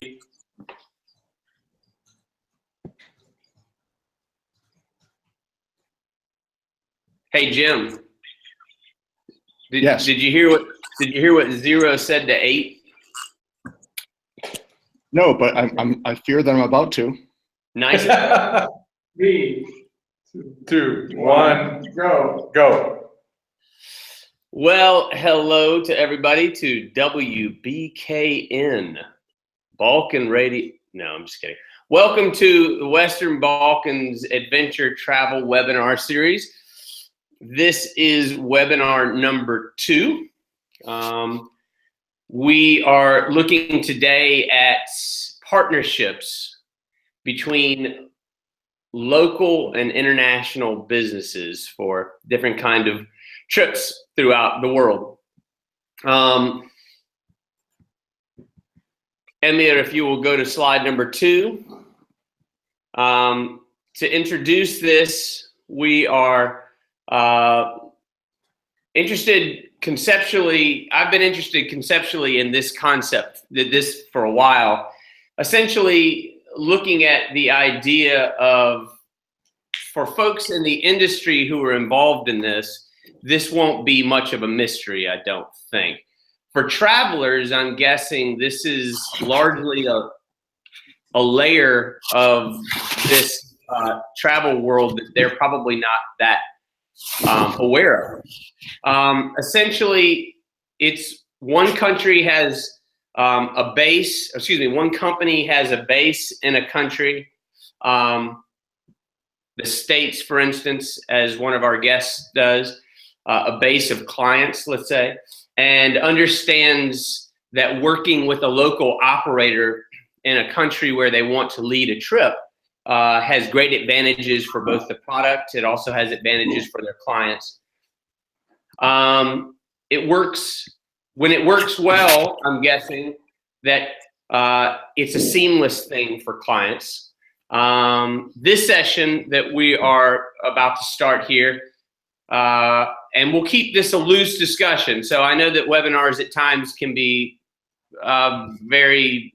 Hey Jim, Yes. did you hear what Zero said to 8? No, but I fear that I'm about to. Nice. 3, 2, 1, go. Well, hello to everybody to WBKN Balkan Radio. No, I'm just kidding. Welcome to the Western Balkans Adventure Travel Webinar Series. This is webinar number 2. We are looking today at partnerships between local and international businesses for different kind of trips throughout the world. Emir, if you will go to slide number 2. To introduce this, we are interested conceptually. I've been interested conceptually in this concept, this for a while, essentially looking at the idea of, for folks in the industry who are involved in this won't be much of a mystery, I don't think. For travelers, I'm guessing this is largely a layer of this travel world that they're probably not that aware of. Essentially, it's one country has a base, one company has a base in a country. The States, for instance, as one of our guests does, a base of clients, let's say, and understands that working with a local operator in a country where they want to lead a trip has great advantages for both the product. It also has advantages for their clients. It works, when it works well, I'm guessing that it's a seamless thing for clients. This session that we are about to start here, and we'll keep this a loose discussion. So I know that webinars at times can be very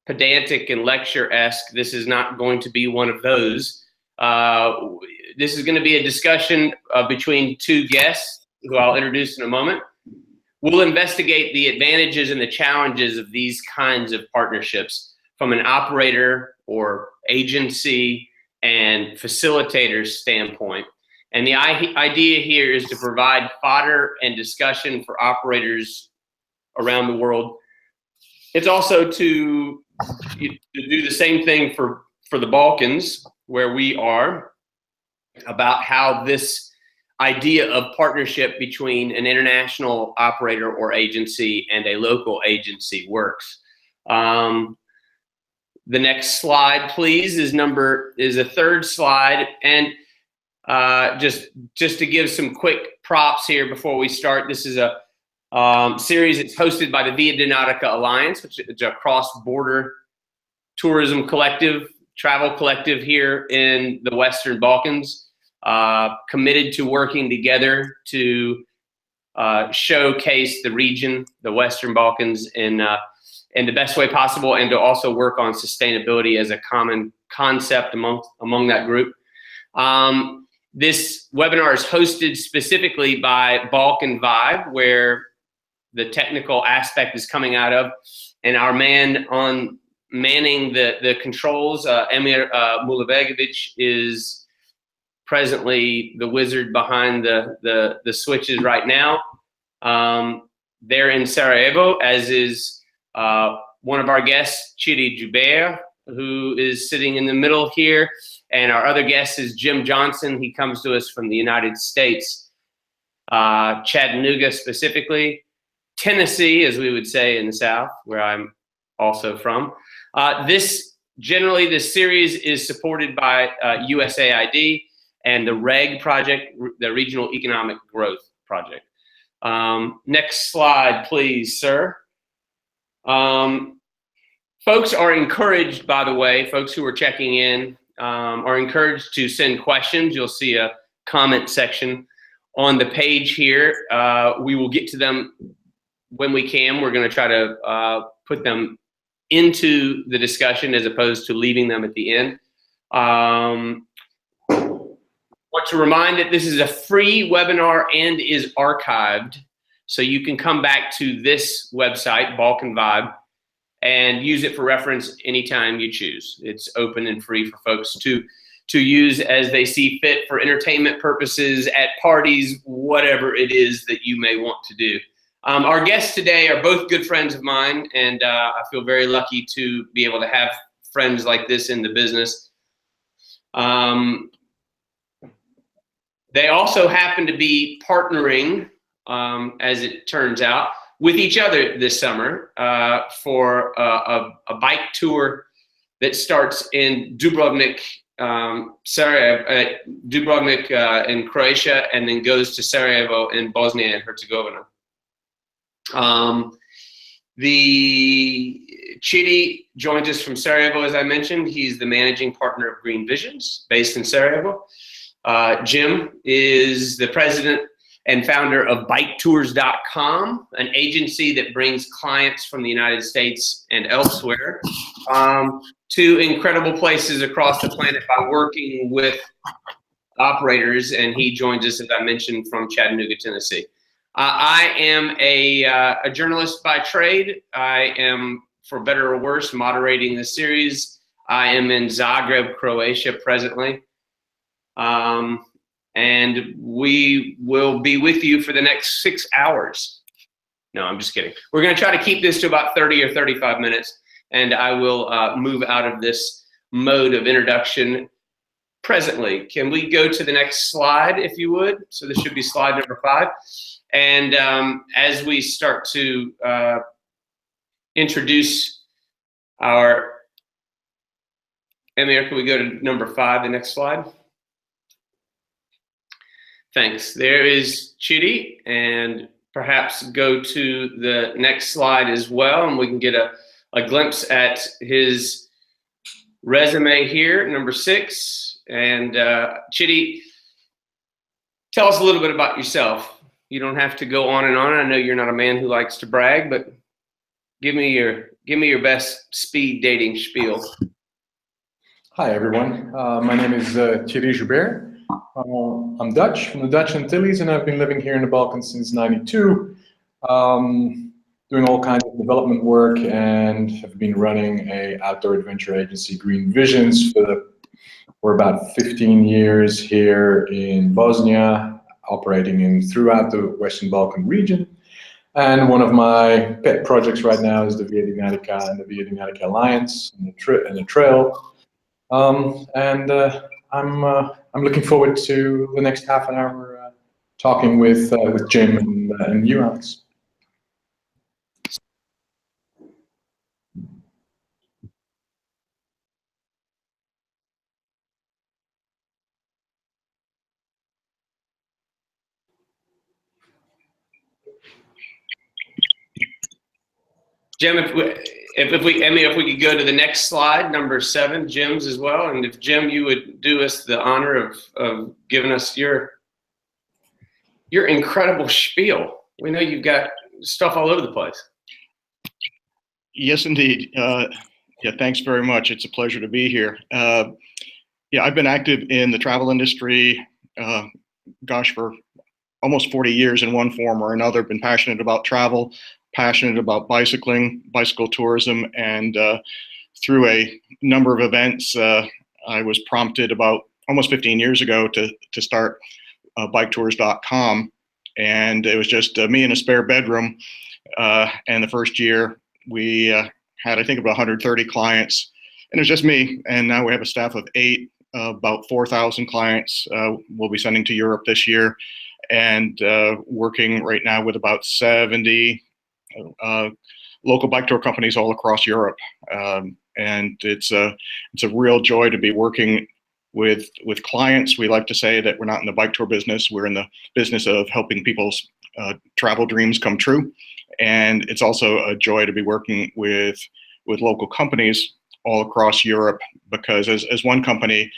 pedantic and lecture-esque. This is not going to be one of those. This is going to be a discussion between 2 guests who I'll introduce in a moment. We'll investigate the advantages and the challenges of these kinds of partnerships from an operator or agency and facilitator standpoint. And the idea here is to provide fodder and discussion for operators around the world. It's also to do the same thing for the Balkans, where we are, about how this idea of partnership between an international operator or agency and a local agency works. The next slide, please, is a third slide. And just to give some quick props here before we start, this is a series. It's hosted by the Via Donatica Alliance, which is a cross-border tourism collective, travel collective here in the Western Balkans, committed to working together to showcase the region, the Western Balkans, in the best way possible, and to also work on sustainability as a common concept among that group. This webinar is hosted specifically by Balkan Vibe, where the technical aspect is coming out of, and our man manning the controls, Emir Mulebegovic, is presently the wizard behind the switches right now. They're in Sarajevo, as is one of our guests, Chiri Jubair, who is sitting in the middle here. And our other guest is Jim Johnson. He comes to us from the United States, Chattanooga specifically, Tennessee, as we would say in the South, where I'm also from. This series is supported by USAID and the REG project, the Regional Economic Growth Project. Next slide, please, sir. Folks are encouraged, by the way, folks who are checking in, are encouraged to send questions. You'll see a comment section on the page here. We will get to them when we can. We're going to try to put them into the discussion as opposed to leaving them at the end. Want to remind that this is a free webinar and is archived, so you can come back to this website, Balkan Vibe, and use it for reference anytime you choose. It's open and free for folks to use as they see fit for entertainment purposes, at parties, whatever it is that you may want to do. Our guests today are both good friends of mine, and I feel very lucky to be able to have friends like this in the business. They also happen to be partnering, as it turns out, with each other this summer for a bike tour that starts in Dubrovnik, Dubrovnik in Croatia, and then goes to Sarajevo in Bosnia and Herzegovina. Chidi joins us from Sarajevo, as I mentioned. He's the managing partner of Green Visions, based in Sarajevo. Jim is the president and founder of biketours.com, an agency that brings clients from the United States and elsewhere to incredible places across the planet by working with operators, and he joins us, as I mentioned, from Chattanooga, Tennessee. I am a journalist by trade. I am, for better or worse, moderating this series. I am in Zagreb, Croatia presently. And we will be with you for the next 6 hours. No, I'm just kidding. We're going to try to keep this to about 30 or 35 minutes, and I will move out of this mode of introduction presently. Can we go to the next slide, if you would? So this should be slide number 5. And as we start to introduce our, Amir, can we go to number 5, the next slide? Thanks. There is Chidi, and perhaps go to the next slide as well, and we can get a glimpse at his resume here, number 6. And Chidi, tell us a little bit about yourself. You don't have to go on and on. I know you're not a man who likes to brag, but give me your best speed dating spiel. Hi everyone. My name is Thierry Joubert. I'm Dutch, from the Dutch Antilles, and I've been living here in the Balkans since '92, doing all kinds of development work, and have been running an outdoor adventure agency, Green Visions, for about 15 years here in Bosnia, operating throughout the Western Balkan region. And one of my pet projects right now is the Via di Medica and the Via di Medica Alliance and the trail. I'm looking forward to the next half an hour talking with Jim and you, Alex. Jim, if we could go to the next slide, number 7, Jim's as well, and if Jim, you would do us the honor of giving us your incredible spiel. We know you've got stuff all over the place. Yes, indeed. Yeah, thanks very much. It's a pleasure to be here. Yeah, I've been active in the travel industry, gosh, for almost 40 years in one form or another. Been passionate about travel, passionate about bicycling, bicycle tourism, and through a number of events, I was prompted about almost 15 years ago to start biketours.com, and it was just me in a spare bedroom. And the first year we had, I think, about 130 clients, and it was just me. And now we have a staff of 8, about 4,000 clients we'll be sending to Europe this year, and working right now with about 70 local bike tour companies all across Europe. And it's a real joy to be working with clients. We like to say that we're not in the bike tour business, we're in the business of helping people's travel dreams come true. And it's also a joy to be working with local companies all across Europe, because as one company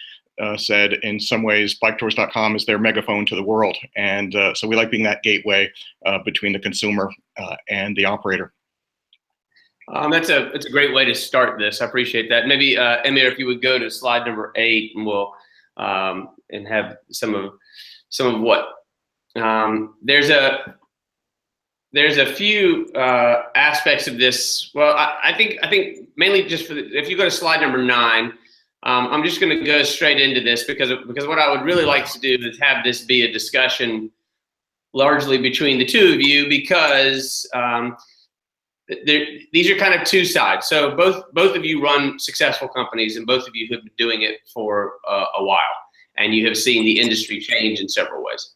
said, in some ways, biketours.com is their megaphone to the world. And so we like being that gateway between the consumer and the operator. That's a great way to start this. I appreciate that. Maybe Emir, if you would go to slide number 8, and we'll and have some of what there's a few aspects of this. Well, I think mainly just if you go to slide number 9, I'm just going to go straight into this because what I would really like to do is have this be a discussion largely between the two of you, because these are kind of two sides. So both of you run successful companies, and both of you have been doing it for a while, and you have seen the industry change in several ways.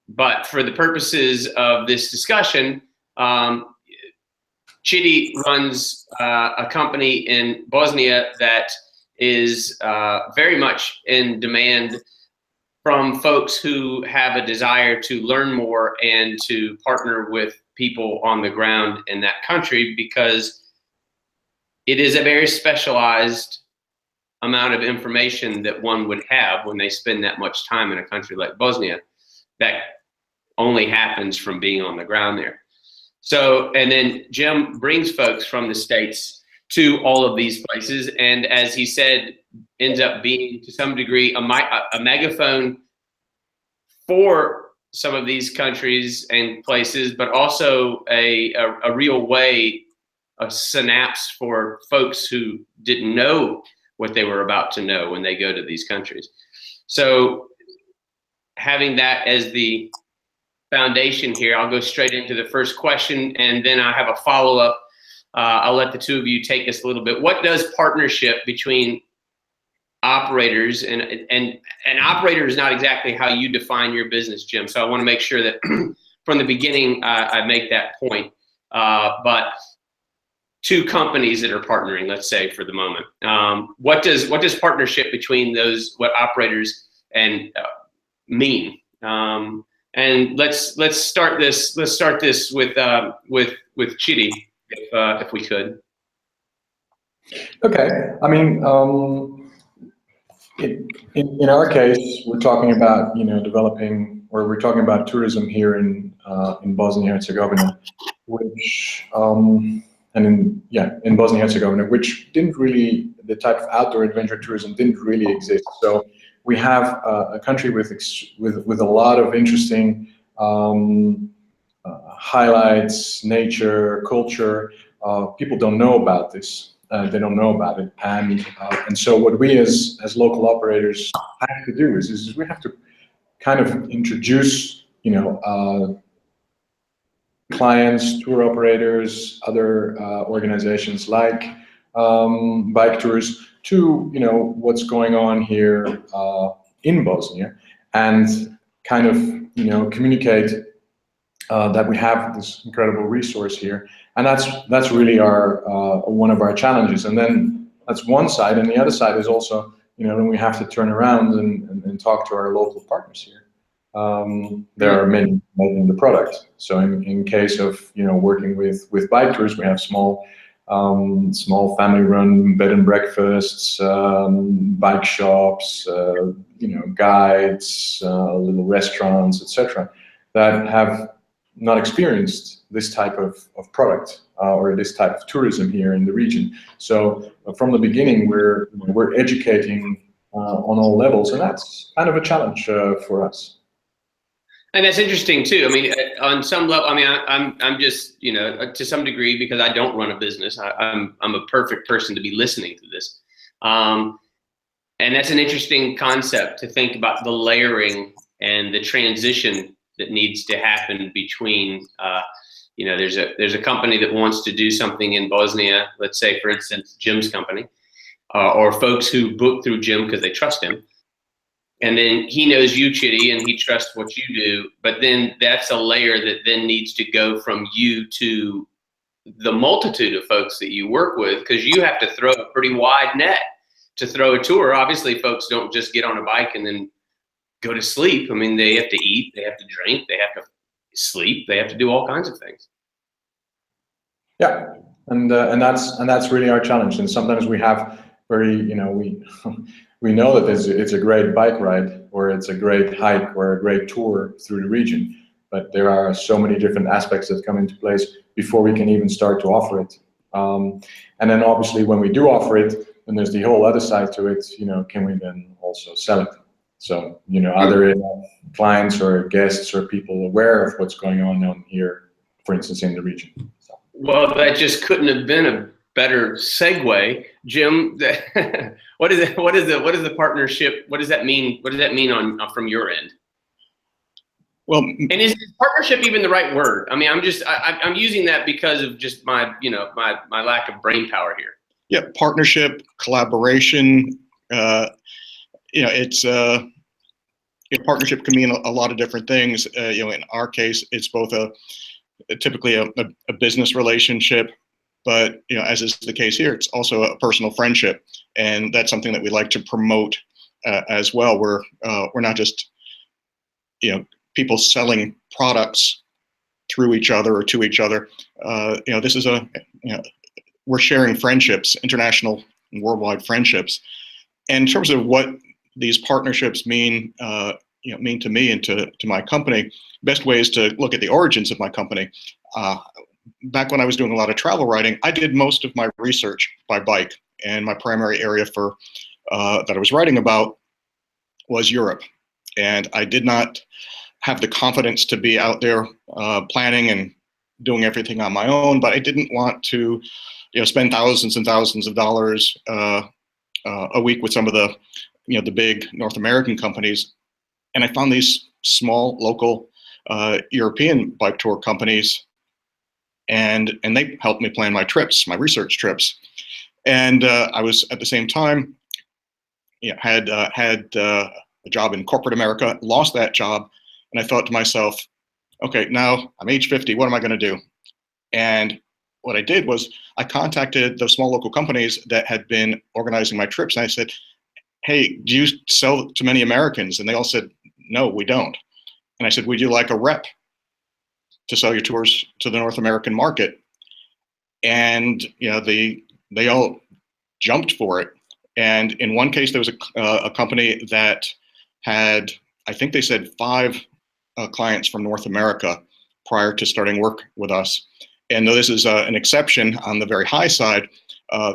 But for the purposes of this discussion, Chidi runs a company in Bosnia that is very much in demand from folks who have a desire to learn more and to partner with people on the ground in that country, because it is a very specialized amount of information that one would have when they spend that much time in a country like Bosnia. That only happens from being on the ground there. So, and then Jim brings folks from the States to all of these places, and as he said, ends up being to some degree a megaphone for some of these countries and places, but also a real way, a synapse for folks who didn't know what they were about to know when they go to these countries. So having that as the foundation here, I'll go straight into the first question, and then I have a follow-up. I'll let the two of you take us a little bit. What does partnership between operators, and operator is not exactly how you define your business, Jim, so I want to make sure that from the beginning I make that point, but two companies that are partnering, let's say for the moment, what does partnership between those, what operators and mean? And let's start this with Chidi, if we could. Okay, I mean, in our case, we're talking about developing, or we're talking about tourism here in Bosnia and Herzegovina, which in Bosnia and Herzegovina, which didn't really, the type of outdoor adventure tourism didn't really exist. So we have a country with a lot of interesting highlights, nature, culture. People don't know about this. They don't know about it, and so what we as local operators have to do is we have to kind of introduce clients, tour operators, other organizations like bike tours to what's going on here in Bosnia, and kind of communicate that we have this incredible resource here, and that's really our one of our challenges. And then that's one side, and the other side is also then we have to turn around and talk to our local partners here. There are many making the product. So in case of working with bike tours, we have small family-run bed and breakfasts, bike shops, guides, little restaurants, etc., that have not experienced this type of product or this type of tourism here in the region. So from the beginning, we're educating on all levels, and that's kind of a challenge for us. And that's interesting too. I mean, on some level, I mean, I'm just to some degree, because I don't run a business, I'm a perfect person to be listening to this, and that's an interesting concept to think about, the layering and the transition that needs to happen between, there's a company that wants to do something in Bosnia, let's say, for instance, Jim's company, or folks who book through Jim because they trust him. And then he knows you, Chidi, and he trusts what you do. But then that's a layer that then needs to go from you to the multitude of folks that you work with, because you have to throw a pretty wide net to throw a tour. Obviously, folks don't just get on a bike and then go to sleep. I mean, they have to eat, they have to drink, they have to sleep, they have to do all kinds of things. Yeah, and that's really our challenge. And sometimes we have very, we know that it's a great bike ride, or it's a great hike, or a great tour through the region. but there are so many different aspects that come into place before we can even start to offer it. And then obviously when we do offer it, then there's the whole other side to it, can we then also sell it? So, are there clients or guests or people aware of what's going on here, for instance, in the region? So. Well, that just couldn't have been a better segue, Jim. What is the partnership? What does that mean? What does that mean from your end? Well, and is partnership even the right word? I mean, I'm using that because of just my my lack of brain power here. Yeah, partnership, collaboration. It's partnership can mean a lot of different things. In our case, it's both typically a business relationship, but as is the case here, it's also a personal friendship, and that's something that we like to promote as well. We're not just people selling products through each other or to each other. This is we're sharing friendships, international and worldwide friendships. And in terms of what these partnerships mean to me and to my company, best way is to look at the origins of my company. Back when I was doing a lot of travel writing, I did most of my research by bike, and my primary area that I was writing about was Europe. And I did not have the confidence to be out there planning and doing everything on my own, but I didn't want to spend thousands and thousands of dollars a week with some of the the big North American companies. And I found these small local European bike tour companies, and they helped me plan my trips, my research trips. And I was at the same time had a job in corporate America, lost that job, and I thought to myself, okay, now I'm age 50, what am I going to do? And what I did was I contacted the small local companies that had been organizing my trips, and I said, hey, do you sell to many Americans? And they all said, no, we don't. And I said, would you like a rep to sell your tours to the North American market? And they all jumped for it. And in one case, there was a company that had, I think they said 5 clients from North America prior to starting work with us. And though this is an exception on the very high side,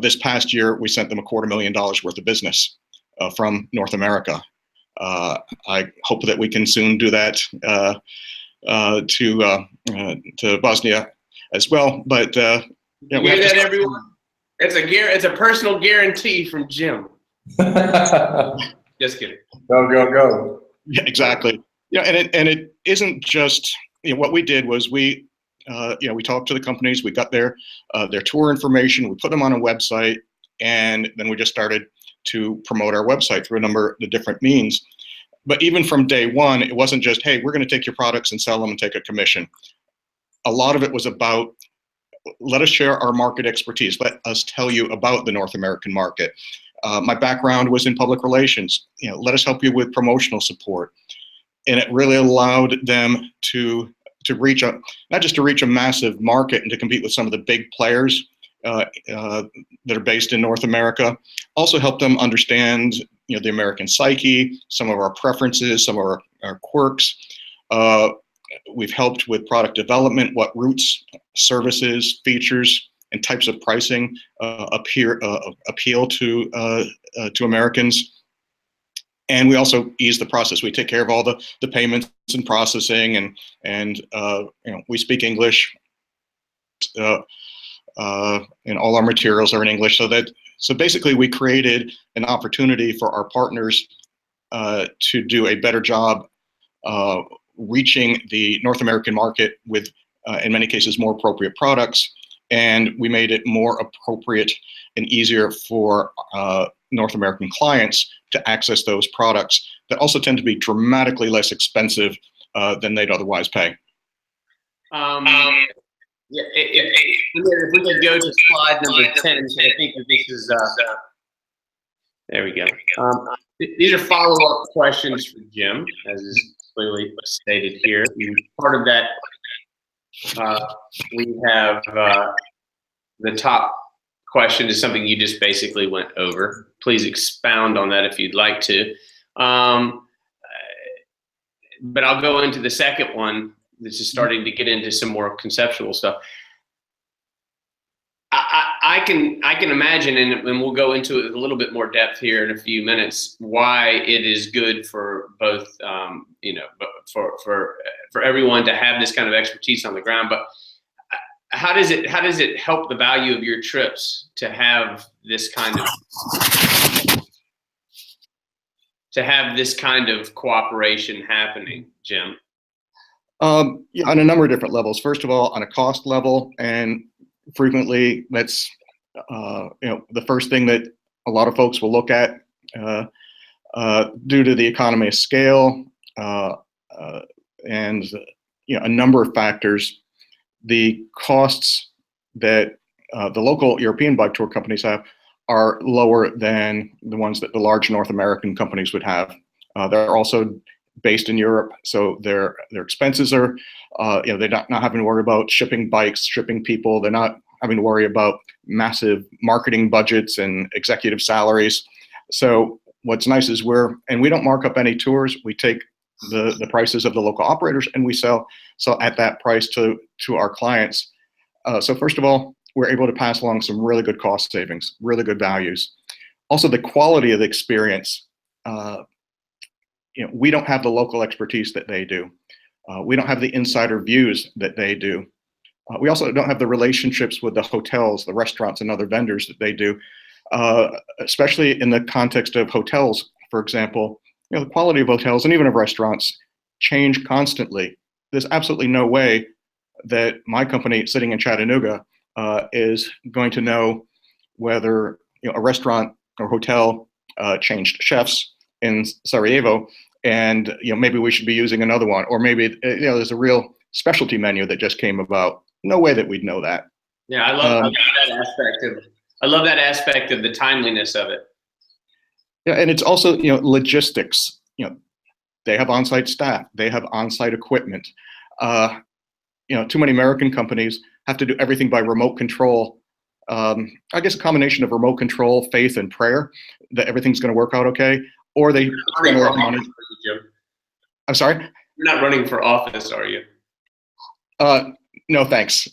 this past year we sent them $250,000 worth of business from North America. I hope that we can soon do that to Bosnia as well. But we have that, everyone. It's a personal guarantee from Jim. Just kidding. Go. Yeah, exactly. Yeah, and it isn't just what we did was we talked to the companies, we got their tour information, we put them on a website, and then we just started to promote our website through a number of the different means. But even from day one, it wasn't just, hey, we're going to take your products and sell them and take a commission. A lot of it was about, let us share our market expertise. Let us tell you about the North American market. My background was in public relations. Let us help you with promotional support. And it really allowed them to reach not just to reach a massive market and to compete with some of the big players that are based in North America, also help them understand the American psyche, some of our preferences, some of our quirks. We've helped with product development, what routes, services, features, and types of pricing appeal to Americans. And we also ease the process. We take care of all the payments and processing, and we speak English, and all our materials are in English. So basically, we created an opportunity for our partners to do a better job reaching the North American market with, in many cases, more appropriate products. And we made it more appropriate and easier for North American clients to access those products that also tend to be dramatically less expensive than they'd otherwise pay. Yeah, if we could go to slide number 10, I think that this is, there we go. These are follow-up questions for Jim, as is clearly stated here. Part of that, we have the top question is something you just basically went over. Please expound on that if you'd like to. But I'll go into the second one this is starting to get into some more conceptual stuff. I can imagine, and we'll go into it a little bit more depth here in a few minutes, why it is good for both, for everyone to have this kind of expertise on the ground. But how does it help the value of your trips to have this kind of cooperation happening, Jim? Yeah, on a number of different levels. First of all, on a cost level, and frequently that's the first thing that a lot of folks will look at due to the economy of scale and a number of factors. The costs that the local European bike tour companies have are lower than the ones that the large North American companies would have. They're also based in Europe, so their expenses are, they're not having to worry about shipping bikes, shipping people. They're not having to worry about massive marketing budgets and executive salaries. So what's nice is we don't mark up any tours. We take the prices of the local operators and we sell at that price to our clients. So first of all, we're able to pass along some really good cost savings, really good values. Also, the quality of the experience. We don't have the local expertise that they do. We don't have the insider views that they do. We also don't have the relationships with the hotels, the restaurants, and other vendors that they do, especially in the context of hotels, for example. The quality of hotels and even of restaurants change constantly. There's absolutely no way that my company sitting in Chattanooga is going to know whether a restaurant or hotel changed chefs in Sarajevo, and maybe we should be using another one, or maybe there's a real specialty menu that just came about. No way that we'd know that. Yeah, I love that aspect of the timeliness of it. Yeah, and it's also logistics. They have on-site staff, they have on-site equipment. Too many American companies have to do everything by remote control. I guess a combination of remote control, faith, and prayer that everything's going to work out okay. Or they spend a lot of money. I'm sorry? You're not running for office, are you? No, thanks.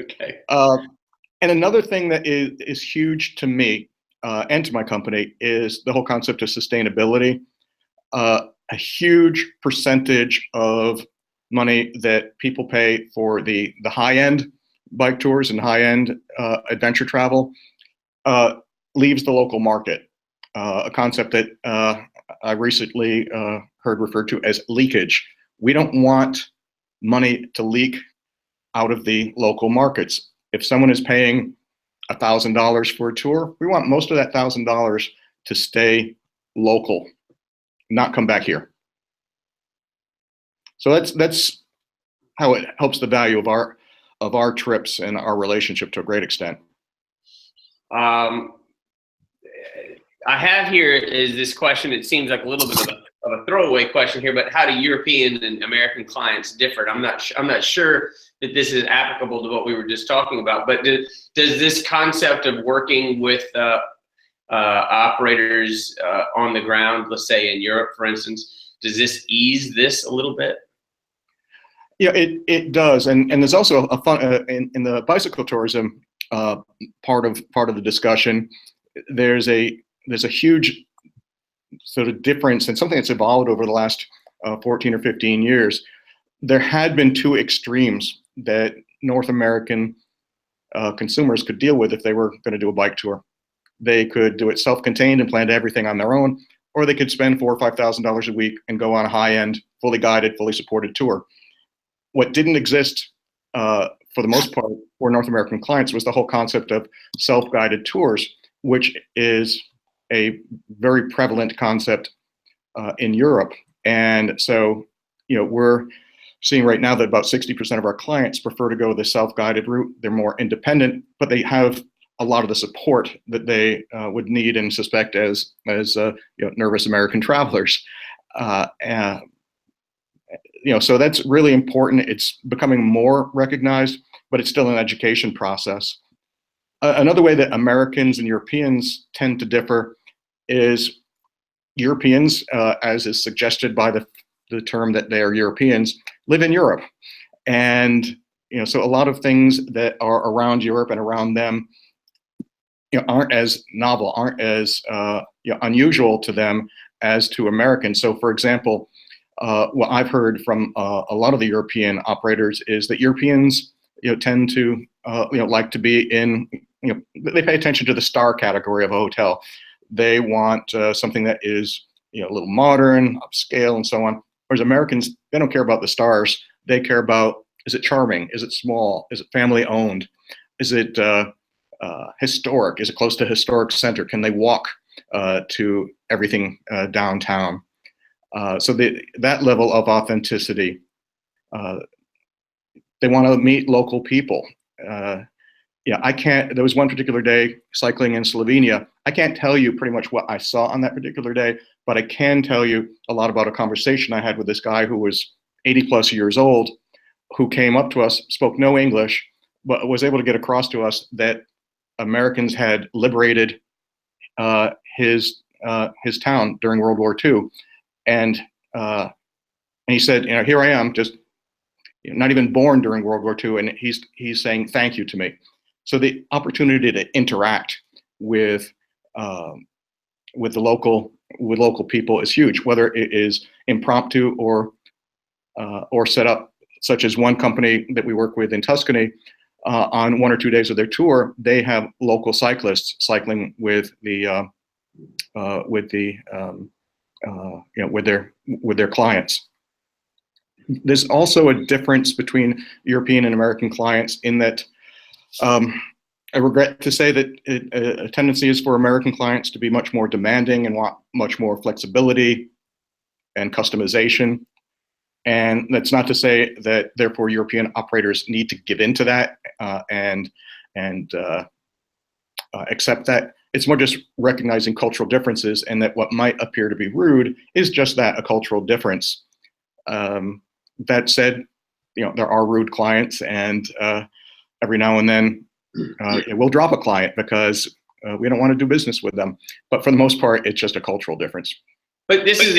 Okay. And another thing that is huge to me and to my company is the whole concept of sustainability. A huge percentage of money that people pay for the high-end bike tours and high-end adventure travel leaves the local market. A concept that I recently heard referred to as leakage. We don't want money to leak out of the local markets. If someone is paying $1,000 for a tour, we want most of that $1,000 to stay local, not come back here. So that's how it helps the value of our trips and our relationship to a great extent. I have here is this question. It seems like a little bit of a throwaway question here, but how do European and American clients differ? I'm not sure that this is applicable to what we were just talking about. But does this concept of working with operators on the ground, let's say in Europe, for instance, does this ease this a little bit? Yeah, it does, and there's also a fun in the bicycle tourism part of the discussion. There's a huge sort of difference and something that's evolved over the last 14 or 15 years. There had been two extremes that North American consumers could deal with if they were going to do a bike tour. They could do it self-contained and plan everything on their own, or they could spend $4,000 or $5,000 a week and go on a high-end, fully guided, fully supported tour. What didn't exist for the most part for North American clients was the whole concept of self-guided tours, which is a very prevalent concept in Europe. And so, we're seeing right now that about 60% of our clients prefer to go the self-guided route. They're more independent, but they have a lot of the support that they would need and suspect as nervous American travelers. So that's really important. It's becoming more recognized, but it's still an education process. Another way that Americans and Europeans tend to differ is Europeans, as is suggested by the the term that they are Europeans, live in Europe. And, so a lot of things that are around Europe and around them, aren't as novel, aren't as unusual to them as to Americans. So, for example, what I've heard from a lot of the European operators is that Europeans, tend to, like to be in, they pay attention to the star category of a hotel. They want something that is, a little modern, upscale, and so on. Whereas Americans, they don't care about the stars. They care about, is it charming? Is it small? Is it family owned? Is it historic? Is it close to a historic center? Can they walk to everything downtown? So that level of authenticity, they want to meet local people. I can't, there was one particular day cycling in Slovenia. I can't tell you pretty much what I saw on that particular day, but I can tell you a lot about a conversation I had with this guy who was 80 plus years old, who came up to us, spoke no English, but was able to get across to us that Americans had liberated his town during World War II. And he said, here I am, just not even born during World War II, and he's saying thank you to me. So the opportunity to interact with local people is huge, whether it is impromptu or set up, such as one company that we work with in Tuscany. On 1 or 2 days of their tour, they have local cyclists cycling with their clients. There's also a difference between European and American clients in that I regret to say that a tendency is for American clients to be much more demanding and want much more flexibility and customization. And that's not to say that therefore European operators need to give into that and accept that. It's more just recognizing cultural differences, and that what might appear to be rude is just that, a cultural difference. That said, there are rude clients, and every now and then we'll drop a client because we don't want to do business with them. But for the most part, it's just a cultural difference. But this is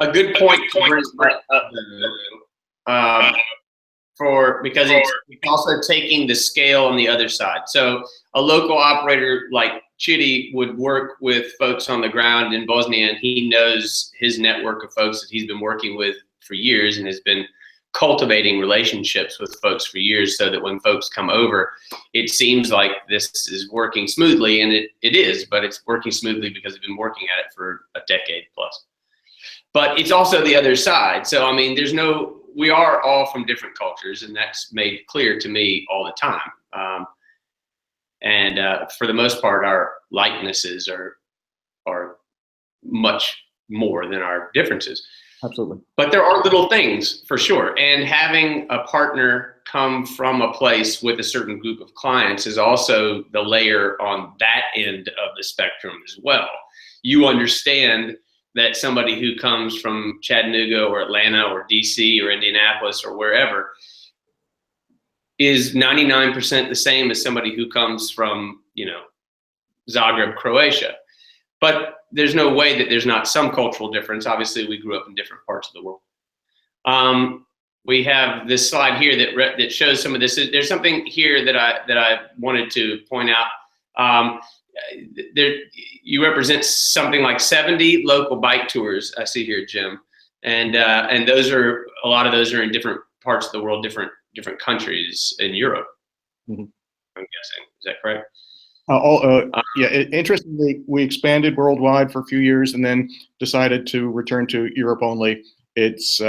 a good point to bring up because it's also taking the scale on the other side. So a local operator like Chidi would work with folks on the ground in Bosnia, and he knows his network of folks that he's been working with for years and has been cultivating relationships with folks for years, so that when folks come over, it seems like this is working smoothly, and it is, but it's working smoothly because they've been working at it for a decade plus. But it's also the other side. So, I mean, we are all from different cultures, and that's made clear to me all the time. And for the most part, our likenesses are much more than our differences. Absolutely. But there are little things for sure. And having a partner come from a place with a certain group of clients is also the layer on that end of the spectrum as well. You understand that somebody who comes from Chattanooga or Atlanta or DC or Indianapolis or wherever is 99% the same as somebody who comes from, Zagreb, Croatia. But there's no way that there's not some cultural difference. Obviously, we grew up in different parts of the world. We have this slide here that shows some of this. There's something here that I wanted to point out. You represent something like 70 local bike tours. I see here, Jim, and a lot of those are in different parts of the world, different countries in Europe. Mm-hmm. I'm guessing. Is that correct? Interestingly, we expanded worldwide for a few years and then decided to return to Europe only. It's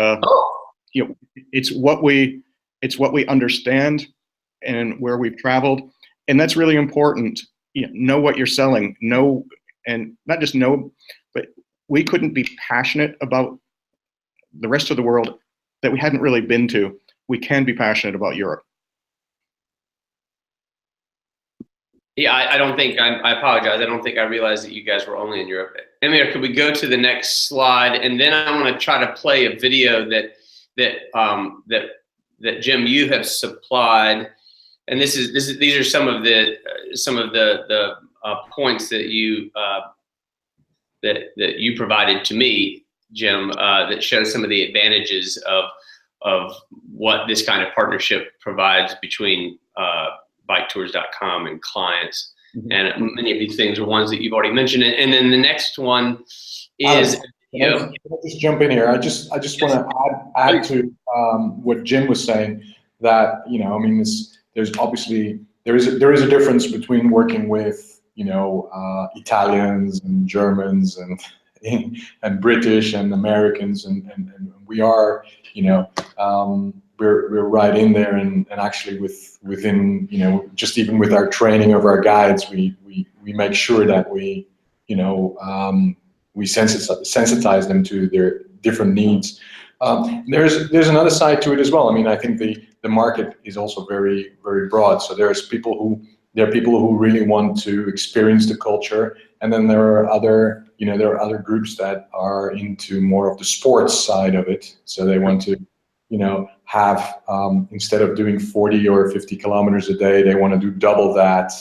it's what we understand and where we've traveled, and that's really important. Know what you're selling. Know, and not just know, but we couldn't be passionate about the rest of the world that we hadn't really been to. We can be passionate about Europe. Yeah, I don't think I apologize. I don't think I realized that you guys were only in Europe. Emir, could we go to the next slide? And then I want to try to play a video that Jim, you have supplied. And these are some of the points that you provided to me Jim, that shows some of the advantages of what this kind of partnership provides between biketours.com and clients. Mhm. And many of these things are ones that you've already mentioned. And then the next one is, Can I just jump in here? I just want to add to what Jim was saying, that I mean, there's obviously there is a difference between working with Italians and Germans and British and Americans, and we are we're right in there, and actually within just even with our training of our guides, we make sure that we sensitize them to their different needs. There's another side to it as well. I mean, I think the market is also very, very broad. So there are people who really want to experience the culture, and then there are other groups that are into more of the sports side of it. So they want to have instead of doing 40 or 50 kilometers a day, they want to do double that.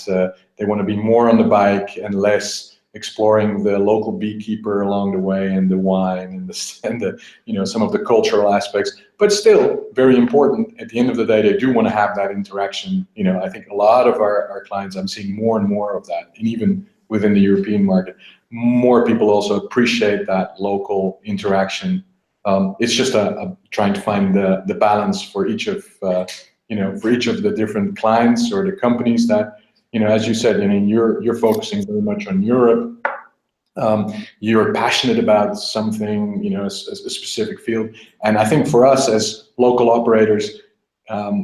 They want to be more on the bike and less exploring the local beekeeper along the way, and the wine, and the some of the cultural aspects. But still very important. At the end of the day, they do want to have that interaction. I think a lot of our clients, I'm seeing more and more of that, and even within the European market, more people also appreciate that local interaction. It's just trying to find the balance for each of the different clients or the companies that, as you said, you're focusing very much on Europe. You're passionate about something, a specific field. And I think for us as local operators,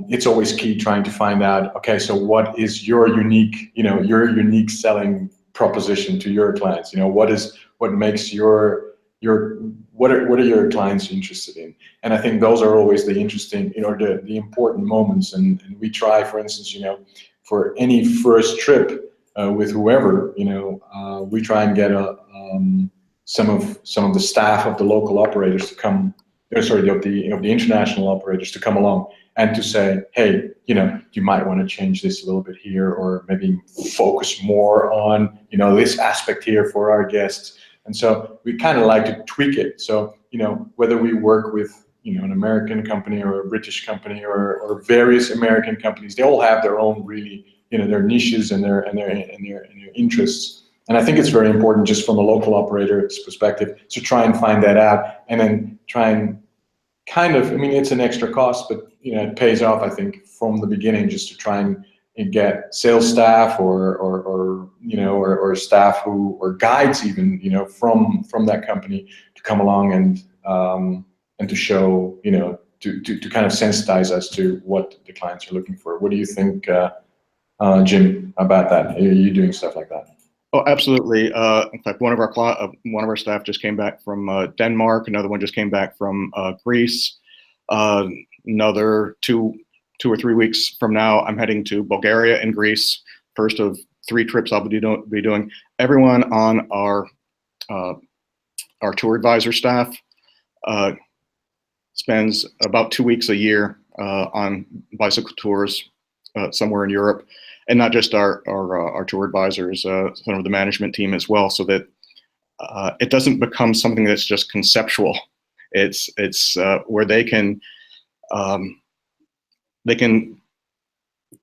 it's always key trying to find out, okay, so what is your unique selling proposition to your clients? What makes what are your clients interested in? And I think those are always the interesting, the important moments. And we try, for instance, for any first trip with whoever, we try and get some of the staff of the local operators to come, of the international operators to come along and to say, hey, you might want to change this a little bit here, or maybe focus more on, this aspect here for our guests. And so we kind of like to tweak it. So, whether we work with, an American company or a British company or various American companies, they all have their own really, their niches and their interests. And I think it's very important, just from a local operator's perspective, to try and find that out, and then try and kind of, I mean, it's an extra cost, but it pays off, I think, from the beginning, just to try and get sales staff or staff or guides even, from that company to come along and to show, to kind of sensitize us to what the clients are looking for. What do you think, Jim, about that? Are you doing stuff like that? Oh, absolutely. In fact, one of our staff just came back from Denmark. Another one just came back from Greece. Another two or 3 weeks from now, I'm heading to Bulgaria and Greece. First of 3 trips I'll be doing. Everyone on our tour advisor staff spends about 2 weeks a year on bicycle tours somewhere in Europe, and not just our tour advisors, some of the management team as well, so that it doesn't become something that's just conceptual. It's where they can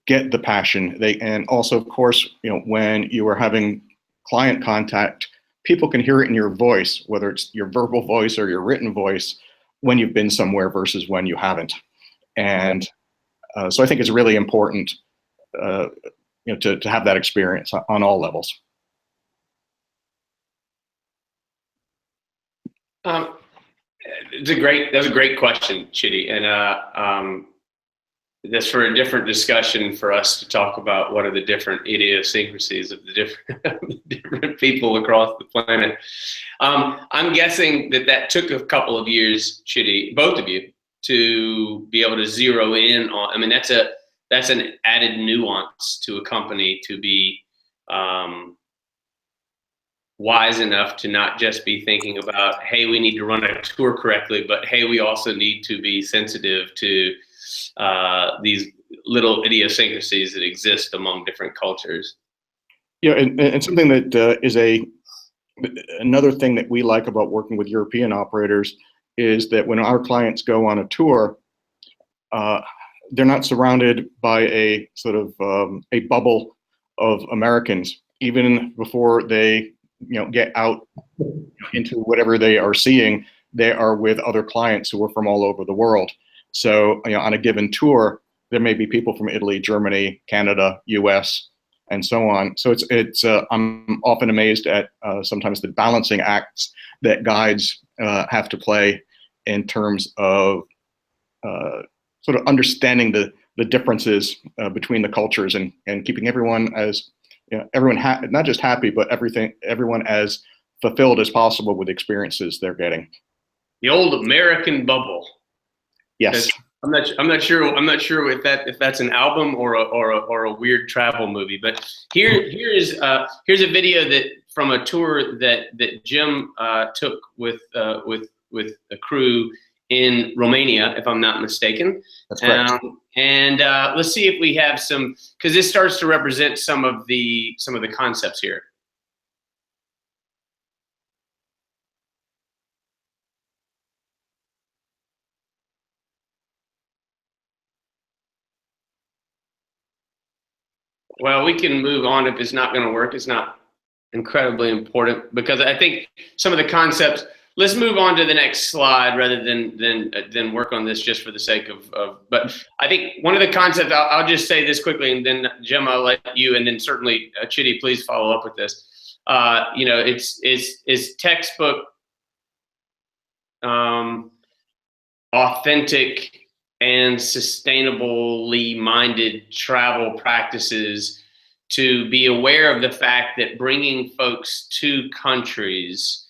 get the passion. And also, of course, when you are having client contact, people can hear it in your voice, whether it's your verbal voice or your written voice, when you've been somewhere versus when you haven't. And so I think it's really important, to have that experience on all levels. That's a great question, Chitty, and that's for a different discussion for us to talk about what are the different idiosyncrasies of the different people across the planet. I'm guessing that took a couple of years, Chitty, both of you, to be able to zero in on. I mean, that's an added nuance to a company to be wise enough to not just be thinking about, hey, we need to run a tour correctly, but hey, we also need to be sensitive to these little idiosyncrasies that exist among different cultures. Yeah, and something that is a another thing that we like about working with European operators is that when our clients go on a tour, they're not surrounded by a sort of a bubble of Americans. Even before they get out into whatever they are seeing, they are with other clients who are from all over the world. So on a given tour, there may be people from Italy, Germany, Canada, US, and so on. So it's I'm often amazed at sometimes the balancing acts that guides have to play in terms of sort of understanding the differences between the cultures and keeping everyone as everyone not just happy, but everyone as fulfilled as possible with the experiences they're getting. The old American bubble. Yes. I'm not sure if that's an album or a weird travel movie. But here's a video that from a tour that Jim took with a crew in Romania, if I'm not mistaken. That's correct. And let's see if we have some, because this starts to represent some of the concepts here. Well, we can move on if it's not going to work. It's not incredibly important because I think some of the concepts. Let's move on to the next slide rather than work on this just for the sake of. But I think one of the concepts. I'll just say this quickly, and then Jim, I'll let you, and then certainly Chitty, please follow up with this. It's textbook, authentic and sustainably minded travel practices to be aware of the fact that bringing folks to countries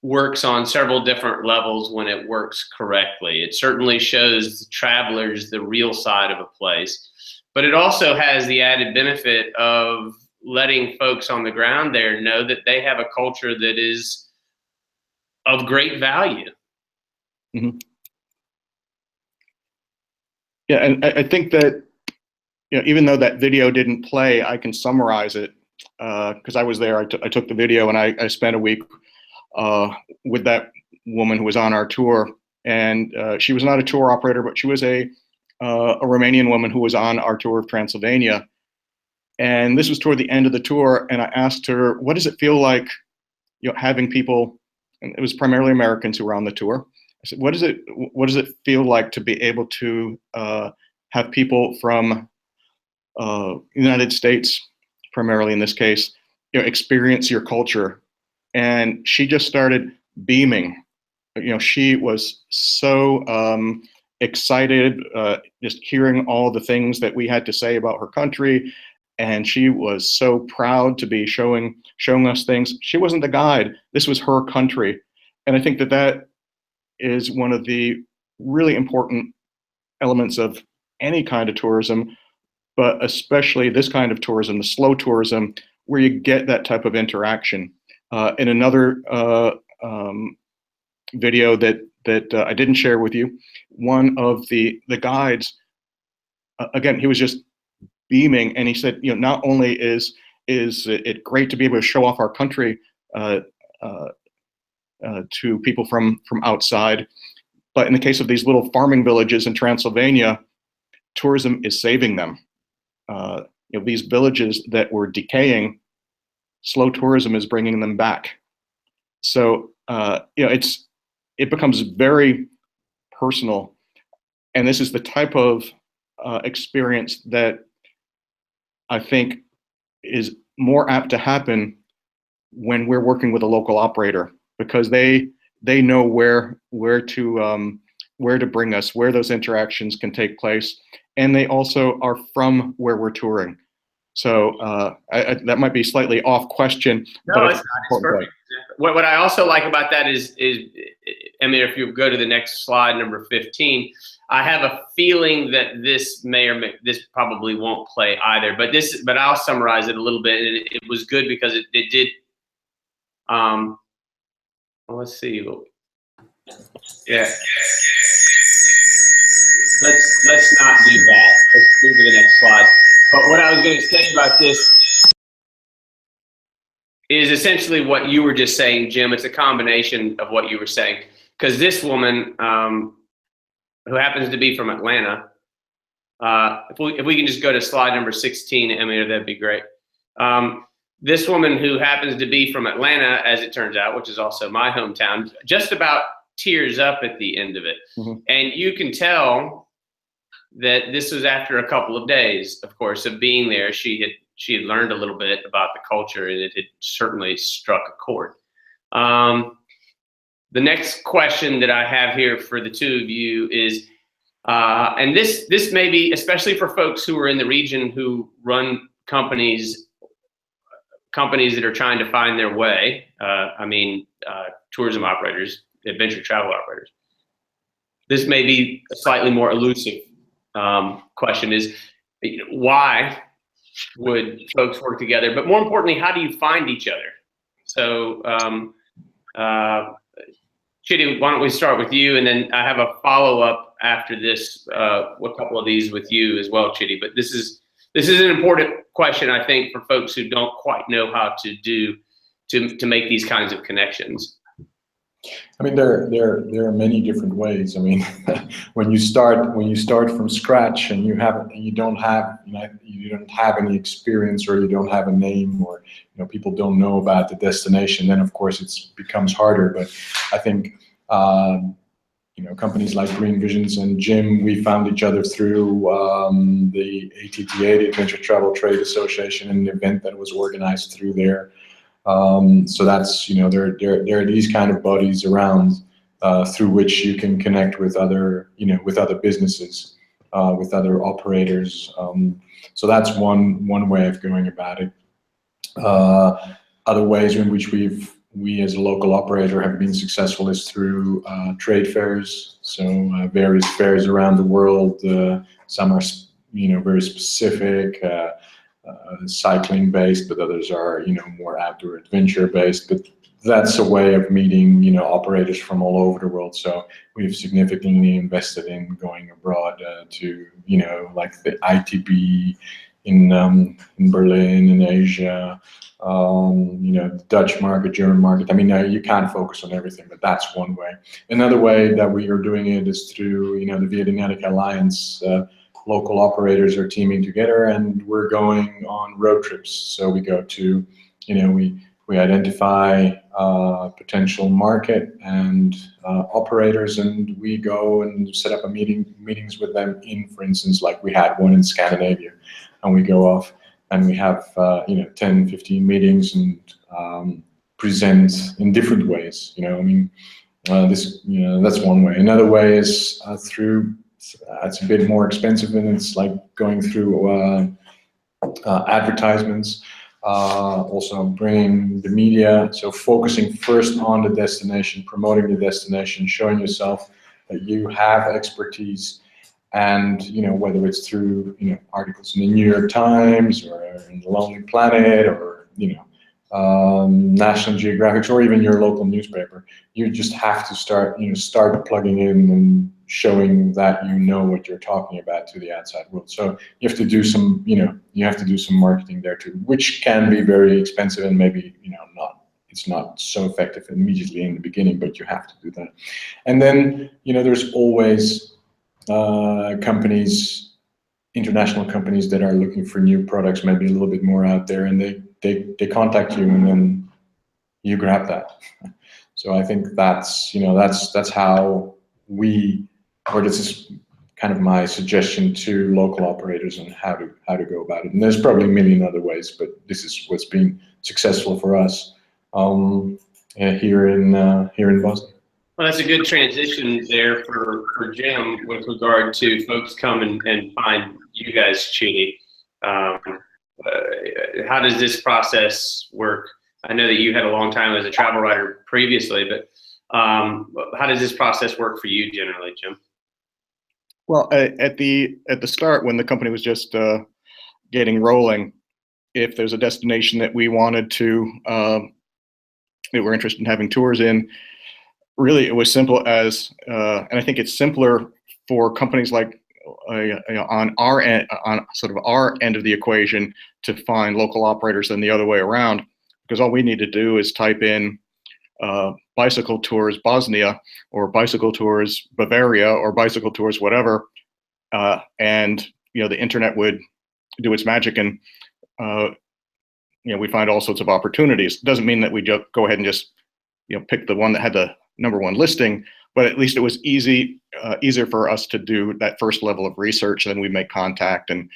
works on several different levels when it works correctly. It certainly shows travelers the real side of a place, but it also has the added benefit of letting folks on the ground there know that they have a culture that is of great value. Mm-hmm. Yeah, and I think that even though that video didn't play, I can summarize it because I was there. I took the video and I spent a week with that woman who was on our tour, and she was not a tour operator, but she was a Romanian woman who was on our tour of Transylvania. And this was toward the end of the tour, and I asked her, "What does it feel like, having people?" And it was primarily Americans who were on the tour. I said, "What does it feel like to be able to have people from the United States, primarily in this case, experience your culture?" And she just started beaming. She was so excited, just hearing all the things that we had to say about her country. And she was so proud to be showing us things. She wasn't the guide. This was her country. And I think that is one of the really important elements of any kind of tourism, but especially this kind of tourism, the slow tourism, where you get that type of interaction. In another video that I didn't share with you, one of the guides, again, he was just beaming, and he said, not only is it great to be able to show off our country to people from outside, but in the case of these little farming villages in Transylvania, tourism is saving them. These villages that were decaying, slow tourism is bringing them back. So it becomes very personal, and this is the type of experience that I think is more apt to happen when we're working with a local operator, because they know where to bring us, where those interactions can take place, and they also are from where we're touring. So that might be slightly off question. No, but it's not. It's perfect. What I also like about that is, I mean, if you go to the next slide, number 15, I have a feeling that this this probably won't play either, but I'll summarize it a little bit. And it was good because it did. Well, let's see. Yeah. Let's not do that. Let's move to the next slide. But what I was going to say about this is essentially what you were just saying, Jim. It's a combination of what you were saying. Because this woman, who happens to be from Atlanta, if we can just go to slide number 16, Emily, that'd be great. This woman who happens to be from Atlanta, as it turns out, which is also my hometown, just about tears up at the end of it. Mm-hmm. And you can tell that this was after a couple of days, of course, of being there. She had learned a little bit about the culture, and it had certainly struck a chord. The next question that I have here for the two of you is, and this may be especially for folks who are in the region who run companies that are trying to find their way. Tourism operators, adventure travel operators. This may be a slightly more elusive question: is why would folks work together? But more importantly, how do you find each other? So, Chitty, why don't we start with you, and then I have a follow-up after this, a couple of these with you as well, Chitty. But this is an important question, I think, for folks who don't quite know how to do to make these kinds of connections. I mean, there are many different ways. I mean, when you start from scratch and you don't have any experience, or you don't have a name, or people don't know about the destination, then of course it becomes harder. But I think companies like Green Visions and Jim, we found each other through the ATTA, the Adventure Travel Trade Association, and an event that was organized through there. So that's, there are these kind of bodies around through which you can connect with other businesses, with other operators. So that's one way of going about it. Other ways in which we as a local operator have been successful is through trade fairs. So various fairs around the world. Some are very specific. Cycling based, but others are more outdoor adventure based. But that's a way of meeting operators from all over the world. So we've significantly invested in going abroad to like the ITB in Berlin, in Asia, the Dutch market, German market. I mean, you can't focus on everything, but that's one way. Another way that we are doing it is through the Vietnamic Alliance. Local operators are teaming together, and we're going on road trips. So we go to, we identify potential market and operators, and we go and set up meetings with them in, for instance, like we had one in Scandinavia, and we go off and we have 10, 15 meetings and present in different ways. That's one way. Another way is through. It's a bit more expensive, and it's like going through advertisements, also bringing the media. So focusing first on the destination, promoting the destination, showing yourself that you have expertise, and whether it's through articles in the New York Times or in the Lonely Planet, or National Geographic, or even your local newspaper, you just have to start plugging in and showing that what you're talking about to the outside world. So you have to do some marketing there too, which can be very expensive and maybe it's not so effective immediately in the beginning, but you have to do that. And then there's always companies, international companies that are looking for new products, maybe a little bit more out there, and they contact you, and then you grab that. So I think that's how this is kind of my suggestion to local operators on how to go about it. And there's probably a million other ways, but this is what's been successful for us here in Boston. Well, that's a good transition there for Jim with regard to folks come and find you guys, Chitty. How does this process work? I know that you had a long time as a travel writer previously, but how does this process work for you generally, Jim? Well, at the start, when the company was just getting rolling, if there's a destination that we wanted to, that we're interested in having tours in, really it was simple as, and I think it's simpler for companies like on our end, on sort of our end of the equation, to find local operators than the other way around. because all we need to do is type in bicycle tours Bosnia or bicycle tours Bavaria or bicycle tours whatever, and the internet would do its magic, and we find all sorts of opportunities. It doesn't mean that we just go ahead and just pick the one that had the #1 listing, but at least it was easier for us to do that first level of research. Then we make contact and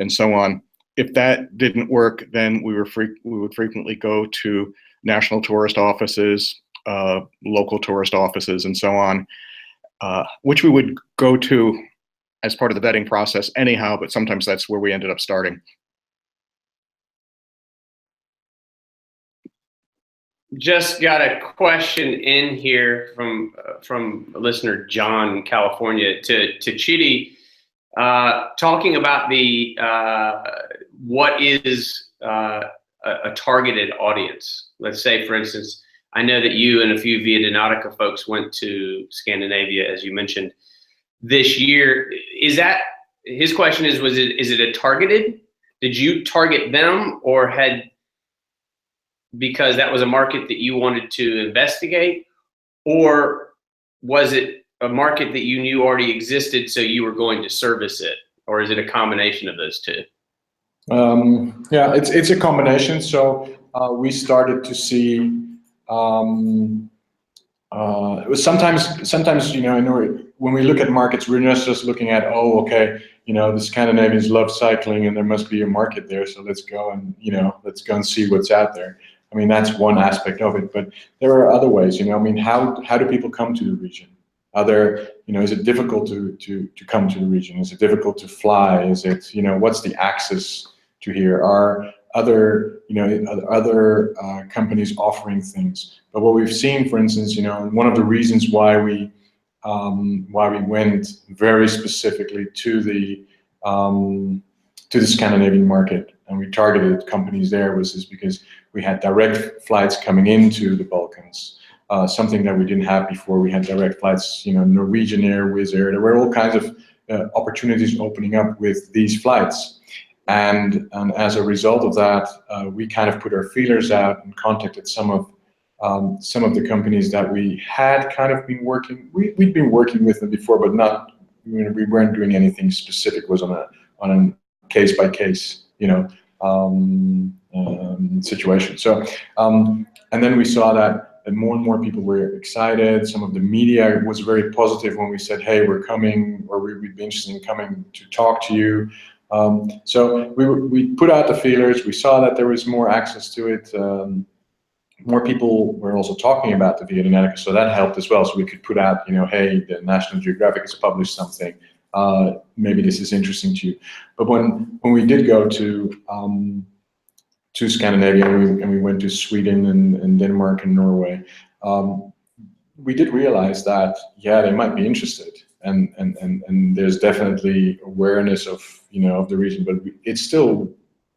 so on. If that didn't work, then we would frequently go to national tourist offices, local tourist offices, and so on, which we would go to as part of the vetting process anyhow, but sometimes that's where we ended up starting. Just got a question in here from listener John in California to Chidi, talking about the what is a targeted audience. Let's say, for instance, I know that you and a few Via Nautica folks went to Scandinavia, as you mentioned, this year. Is that, his question is it a targeted? Did you target them, or because that was a market that you wanted to investigate, or was it a market that you knew already existed, so you were going to service it, or is it a combination of those two? Yeah, it's a combination. So we started to see it was sometimes when we look at markets, we're not just looking at, oh, okay, the Scandinavians love cycling and there must be a market there, so let's go and see what's out there. I mean, that's one aspect of it, but there are other ways. I mean, how do people come to the region? Is it difficult to come to the region? Is it difficult to fly? Is it, what's the access to here? Are other companies offering things? But what we've seen, for instance, one of the reasons why we went very specifically to the Scandinavian market and we targeted companies there is because we had direct flights coming into the Balkans. Something that we didn't have before. We had direct flights, Norwegian Air, Wizz Air. There were all kinds of opportunities opening up with these flights. And as a result of that, we kind of put our feelers out and contacted some of the companies that we had kind of been working. We'd been working with them before, but not. We weren't doing anything specific. It was on a case by case, situation. So, and then we saw that more and more people were excited. Some of the media was very positive when we said, "Hey, we're coming," or "We'd be interested in coming to talk to you." So we put out the feelers. We saw that there was more access to it. More people were also talking about the Via Nautica, so that helped as well. So we could put out, "Hey, the National Geographic has published something. Maybe this is interesting to you." But when we did go to Scandinavia and we went to Sweden and Denmark and Norway, we did realize that they might be interested, and there's definitely awareness of of the region, but it's still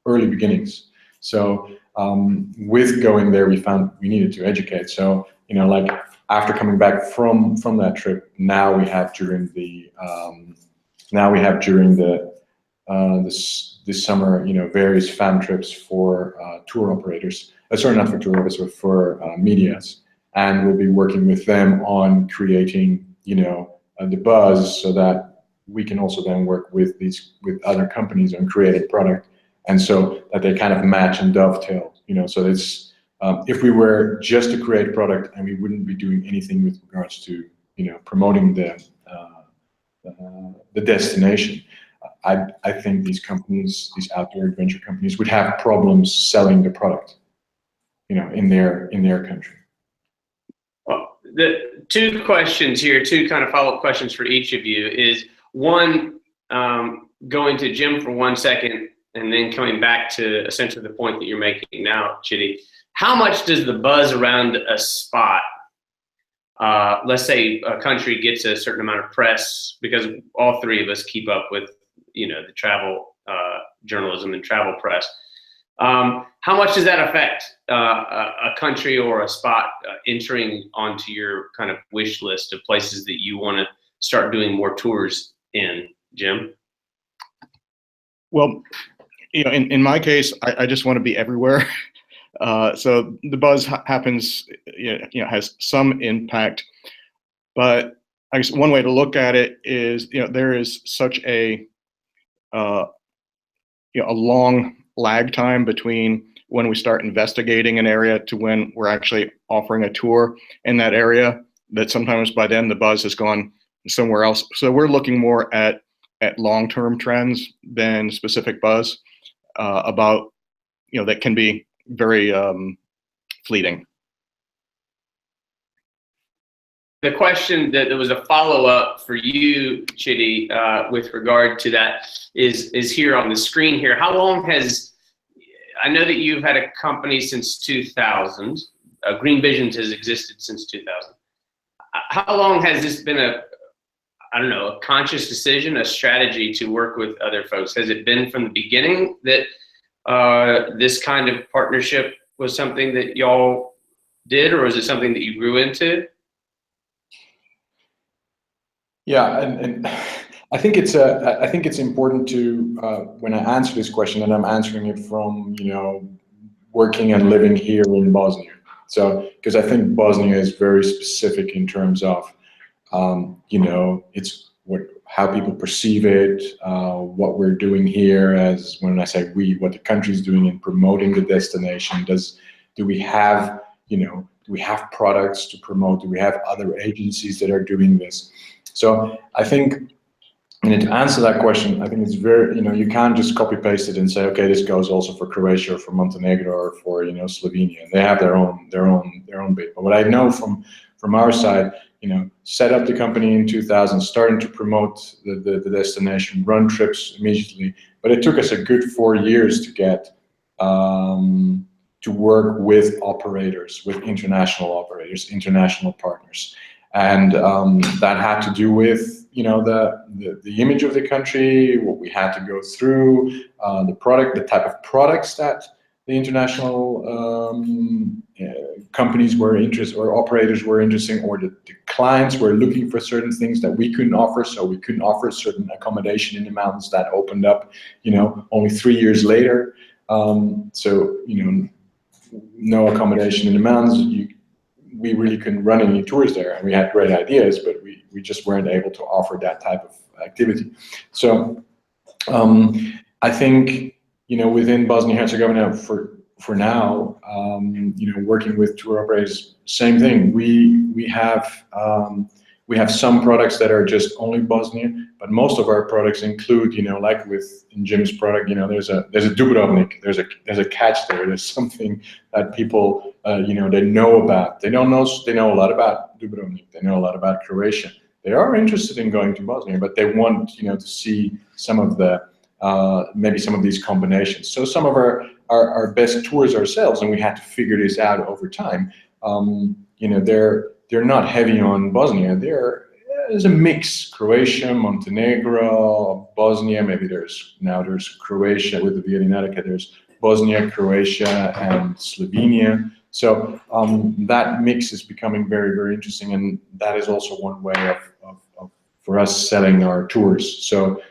early beginnings. So with going there, we found we needed to educate. So like after coming back from that trip, now we have during this summer, various fan trips for tour operators. Sorry, not for tour operators, but for medias, and we'll be working with them on creating, the buzz, so that we can also then work with other companies on creating product, and so that they kind of match and dovetail. So it's if we were just to create product and we wouldn't be doing anything with regards to promoting the destination. I think these companies, these outdoor adventure companies, would have problems selling the product, in their country. Well, the two questions here, two kind of follow-up questions for each of you is one, going to Jim for 1 second, and then coming back to essentially the point that you're making now, Chidi. How much does the buzz around a spot, let's say a country gets a certain amount of press, because all three of us keep up with the travel journalism and travel press. How much does that affect a country or a spot entering onto your kind of wish list of places that you want to start doing more tours in, Jim? Well, in my case, I just want to be everywhere. So the buzz happens, has some impact, but I guess one way to look at it is, there is such a a long lag time between when we start investigating an area to when we're actually offering a tour in that area, that sometimes by then the buzz has gone somewhere else. So we're looking more at long-term trends than specific buzz about, that can be very fleeting. The question that there was a follow-up for you, Chitty, with regard to that is here on the screen here. How long has, I know that you've had a company since 2000, Green Visions has existed since 2000. How long has this been a conscious decision, a strategy to work with other folks? Has it been from the beginning that this kind of partnership was something that y'all did, or is it something that you grew into? Yeah, and I think it's important to when I answer this question, and I'm answering it from working and living here in Bosnia. So because I think Bosnia is very specific in terms of it's how people perceive it, what we're doing here, as when I say we, what the country's doing in promoting the destination. Do we have products to promote? Do we have other agencies that are doing this? So I think, to answer that question, I think it's very, you can't just copy paste it and say, okay, this goes also for Croatia or for Montenegro or for Slovenia. They have their own bit. But what I know from our side, set up the company in 2000, starting to promote the destination, run trips immediately. But it took us a good 4 years to get to work with operators, with international operators, international partners. And that had to do with the image of the country, what we had to go through, the type of products that the international companies were interested, or operators were interested, or the clients were looking for certain things that we couldn't offer. So we couldn't offer certain accommodation in the mountains that opened up, only 3 years later. So no accommodation in the mountains. We really couldn't run any tours there, and we had great ideas, but we just weren't able to offer that type of activity. So I think within Bosnia-Herzegovina for now, working with tour operators, same thing. We have some products that are just only Bosnia, but most of our products include, like in Jim's product, there's a Dubrovnik, there's a catch there. There's something that people they know about. They know a lot about Dubrovnik. They know a lot about Croatia. They are interested in going to Bosnia, but they want to see some of the maybe some of these combinations. So some of our best tours ourselves, and we had to figure this out over time. They're not heavy on Bosnia. There's a mix: Croatia, Montenegro, Bosnia. Maybe there's Croatia with the Vijedinatica. There's Bosnia, Croatia, and Slovenia. So that mix is becoming very, very interesting, and that is also one way of for us selling our tours. So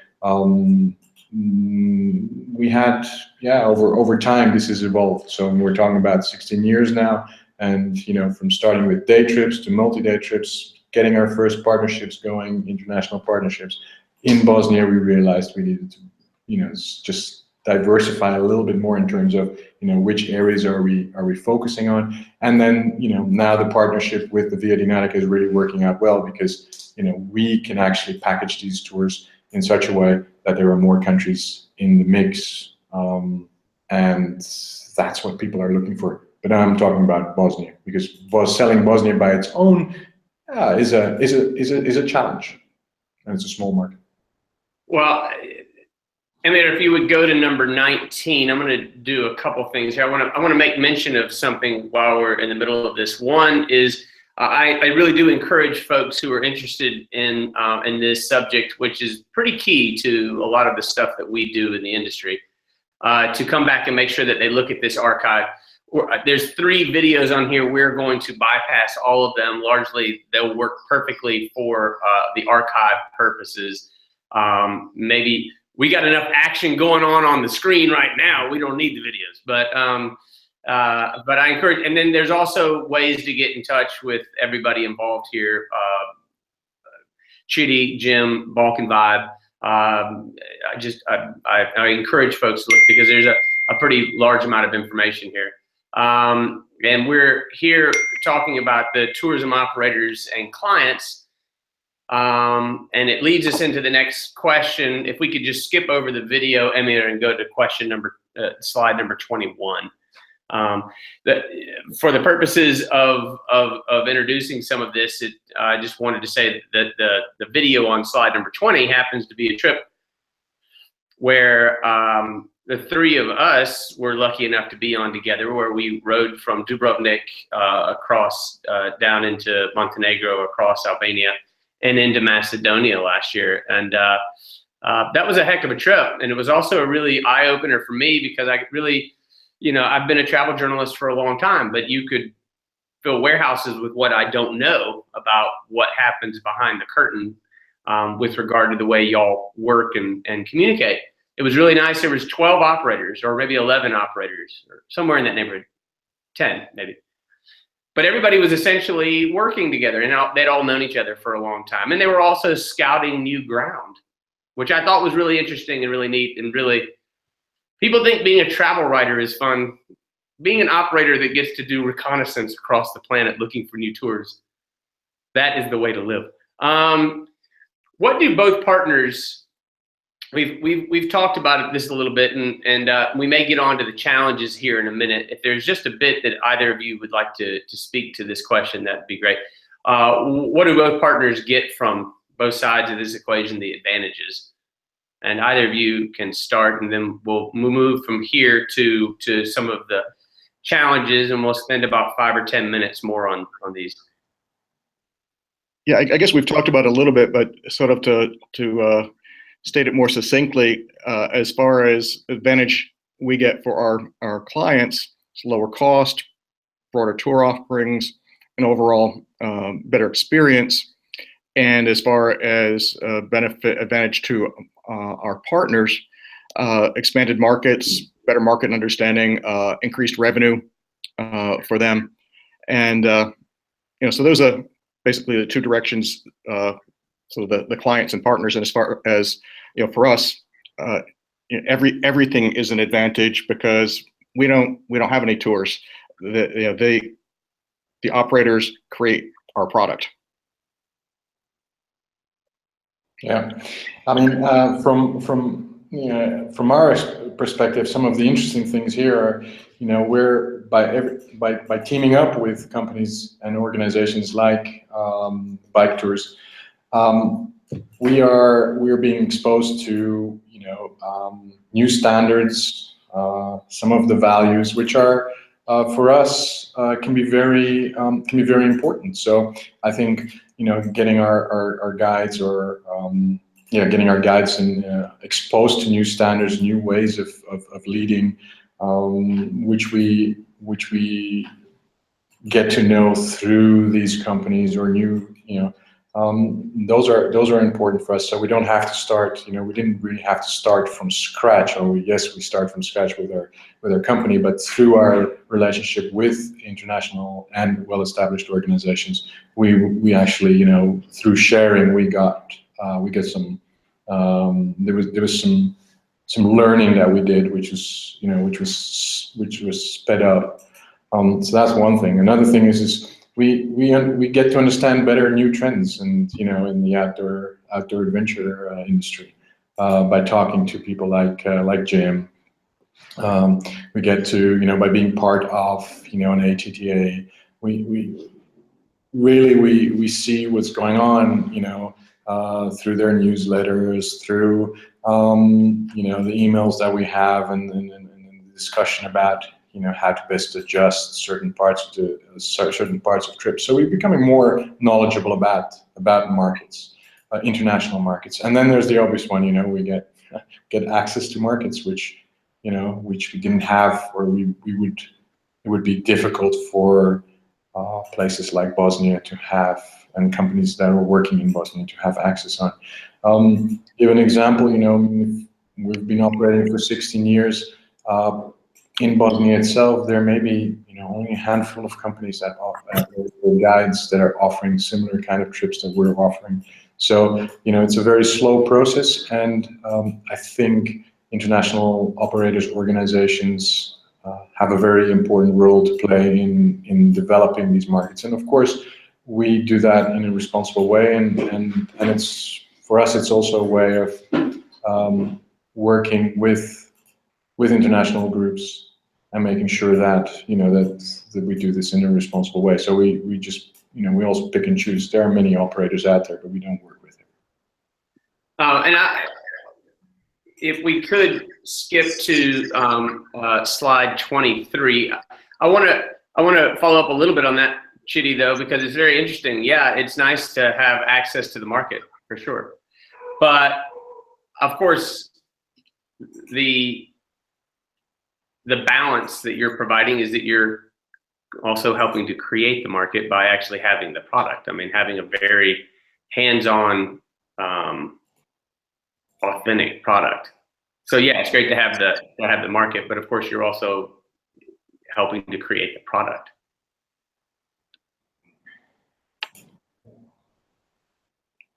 we had, over time this has evolved. So we're talking about 16 years now. And from starting with day trips to multi-day trips, getting our first partnerships going, international partnerships in Bosnia, we realized we needed to, just diversify a little bit more in terms of, which areas are we focusing on. And then, now the partnership with the Vijedinatica is really working out well, because, we can actually package these tours in such a way that there are more countries in the mix, and that's what people are looking for. But now I'm talking about Bosnia, because selling Bosnia by its own is a challenge, and it's a small market. Well, Emir, if you would go to number 19, I'm going to do a couple things here. I want to make mention of something while we're in the middle of this. One is I really do encourage folks who are interested in this subject, which is pretty key to a lot of the stuff that we do in the industry, to come back and make sure that they look at this archive. There's 3 videos on here. We're going to bypass all of them. Largely, they'll work perfectly for the archive purposes. Maybe we got enough action going on the screen right now. We don't need the videos, but But I encourage, and then there's also ways to get in touch with everybody involved here. Chitty, Jim, Balkan Vibe. I encourage folks to look because there's a pretty large amount of information here. And we're here talking about the tourism operators and clients. And it leads us into the next question. If we could just skip over the video, Emir, and go to slide number 21. For the purposes of introducing some of this, I just wanted to say that the video on slide number 20 happens to be a trip where the three of us were lucky enough to be on together, where we rode from Dubrovnik across down into Montenegro, across Albania, and into Macedonia last year. And that was a heck of a trip. And it was also a really eye-opener for me because I really, I've been a travel journalist for a long time, but you could fill warehouses with what I don't know about what happens behind the curtain with regard to the way y'all work and communicate. It was really nice. There was 12 operators, or maybe 11 operators, or somewhere in that neighborhood, 10 maybe. But everybody was essentially working together, and they'd all known each other for a long time. And they were also scouting new ground, which I thought was really interesting and really neat. And really, people think being a travel writer is fun. Being an operator that gets to do reconnaissance across the planet looking for new tours, that is the way to live. What do both partners? We've talked about this a little bit, and we may get on to the challenges here in a minute. If there's just a bit that either of you would like to speak to this question, that'd be great. What do both partners get from both sides of this equation, the advantages? And either of you can start, and then we'll move from here to some of the challenges, and we'll spend about 5 or 10 minutes more on these. Yeah, I guess we've talked about it a little bit, but sort of to state it more succinctly, as far as advantage we get for our clients, it's lower cost, broader tour offerings, and overall better experience. And as far as advantage to our partners, expanded markets, better market understanding, increased revenue for them. And so those are basically the two directions. So the clients and partners, and as far as for us, everything is an advantage because we don't have any tours. The operators create our product. Yeah, I mean, from our perspective, some of the interesting things here are, we're by teaming up with companies and organizations like Bike Tours. We're being exposed to new standards, some of the values which are for us can be very important. So I think getting our guides or getting our guides and exposed to new standards, new ways of leading, which we get to know through these companies or new those are important for us. So we don't have to start. We didn't really have to start from scratch. Or yes, we start from scratch with our company, but through our relationship with international and well-established organizations, we actually through sharing we got some. There was some learning that we did, which was sped up. So that's one thing. Another thing is we get to understand better new trends and in the outdoor adventure industry by talking to people like Jim. We get to by being part of an ATTA. We really see what's going on through their newsletters, through the emails that we have, and the discussion about how to best adjust certain parts of trips. So we're becoming more knowledgeable about markets, international markets. And then there's the obvious one, we get access to markets which we didn't have, or it would be difficult for places like Bosnia to have, and companies that are working in Bosnia to have access on. Give an example, we've been operating for 16 years. in Bosnia itself, there may be only a handful of companies that offer or guides that are offering similar kind of trips that we're offering. So it's a very slow process, and I think international operators organizations have a very important role to play in developing these markets. And of course, we do that in a responsible way, and it's for us, it's also a way of working with international groups and making sure that that we do this in a responsible way. So we just we also pick and choose. There are many operators out there, but we don't work with it. If we could skip to slide 23, I want to follow up a little bit on that, Chitty, though, because it's very interesting. Yeah, it's nice to have access to the market for sure, but of course, the balance that you're providing is that you're also helping to create the market by actually having the product. I mean, having a very hands-on, authentic product. So yeah, it's great to have the market, but of course, you're also helping to create the product.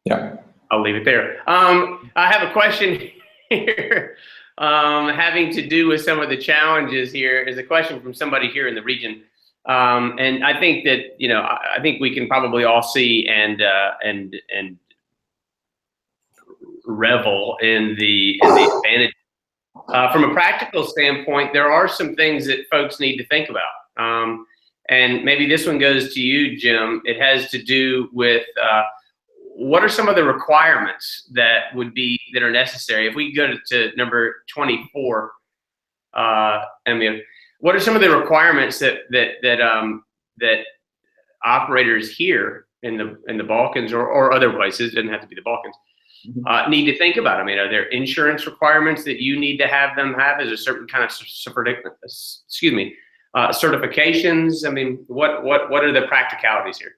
Yeah, I'll leave it there. I have a question here. Having to do with some of the challenges here is a question from somebody here in the region, and I think that I think we can probably all see and revel in the advantage. From a practical standpoint, there are some things that folks need to think about, and maybe this one goes to you, Jim. It has to do with what are some of the requirements that are necessary? If we go to number 24, Emil, what are some of the requirements that operators here in the Balkans or other places, it doesn't have to be the Balkans, need to think about? I mean, are there insurance requirements that you need to have them have? Is there certain kind of certifications? I mean, what are the practicalities here?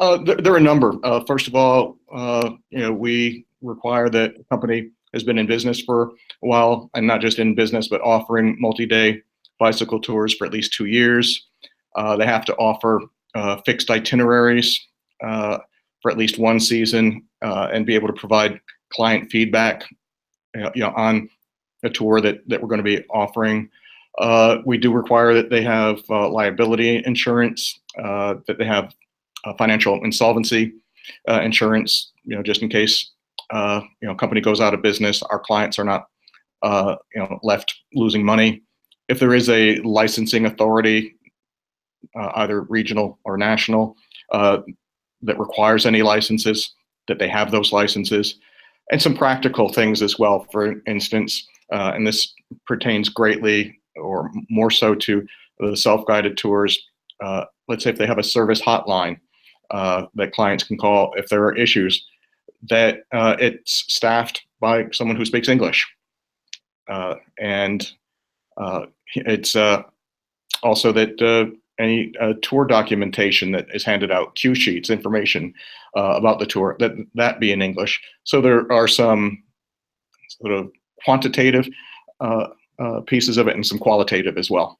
There are a number. First of all, we require that a company has been in business for a while, and not just in business, but offering multi-day bicycle tours for at least 2 years. They have to offer fixed itineraries for at least 1 season, and be able to provide client feedback, on a tour that we're going to be offering. We do require that they have liability insurance, that they have financial insolvency insurance, just in case a company goes out of business, our clients are not left losing money. If there is a licensing authority, either regional or national, that requires any licenses, that they have those licenses, and some practical things as well. For instance, and this pertains greatly or more so to the self-guided tours. Let's say if they have a service hotline that clients can call if there are issues, that it's staffed by someone who speaks English. And it's also that any tour documentation that is handed out, cue sheets, information about the tour, that be in English. So there are some sort of quantitative pieces of it and some qualitative as well.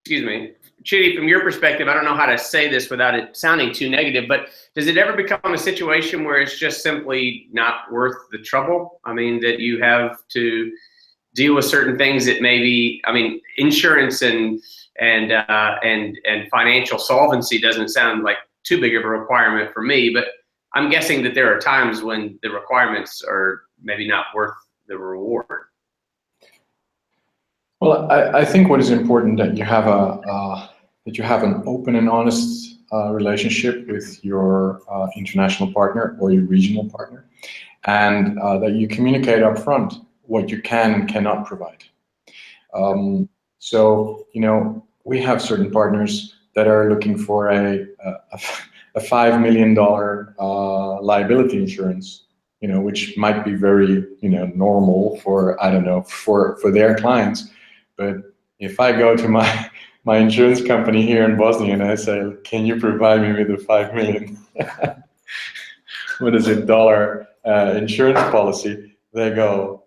Excuse me, Chitty, from your perspective, I don't know how to say this without it sounding too negative, but does it ever become a situation where it's just simply not worth the trouble? I mean, that you have to deal with certain things that maybe, I mean, insurance and financial solvency doesn't sound like too big of a requirement for me, but I'm guessing that there are times when the requirements are maybe not worth the reward. Well, I think what is important that you have an open and honest relationship with your international partner or your regional partner, and that you communicate up front what you can and cannot provide. So we have certain partners that are looking for a $5 million liability insurance, which might be very normal for, I don't know, for their clients. But if I go to my insurance company here in Bosnia and I say, can you provide me with the 5 million? what is it, dollar insurance policy, they go,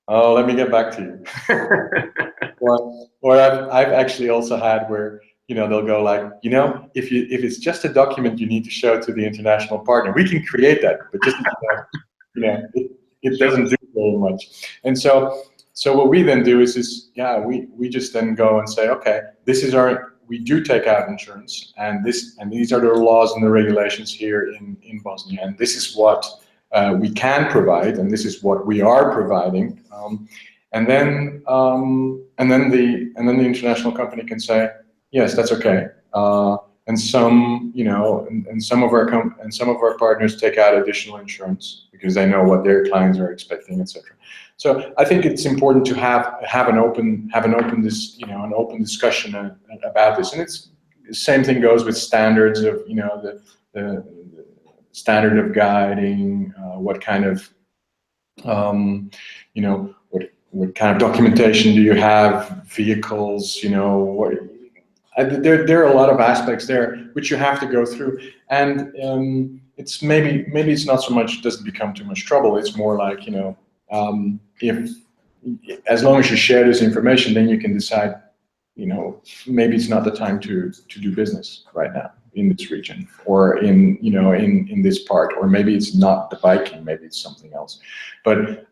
oh, let me get back to you. or I've actually also had where, you know, they'll go like, you know, if it's just a document you need to show to the international partner, we can create that, but just, it doesn't do very much. And so what we then do is yeah, we just then go and say, okay, we do take out insurance, and these are the laws and the regulations here in Bosnia, and this is what we can provide, and this is what we are providing. And then the international company can say, yes, that's okay. And some, you know, and some of our partners take out additional insurance because they know what their clients are expecting, etc. So I think it's important to have an open discussion about this. And it's the same thing goes with standards of, you know, the standard of guiding, what kind of you know, what kind of documentation do you have, vehicles, you know, there are a lot of aspects there which you have to go through, and it's maybe it's not so much, doesn't become too much trouble. It's more like, you know, if as long as you share this information, then you can decide, you know, maybe it's not the time to do business right now in this region, or in, you know, in this part, or maybe it's not the biking, maybe it's something else. But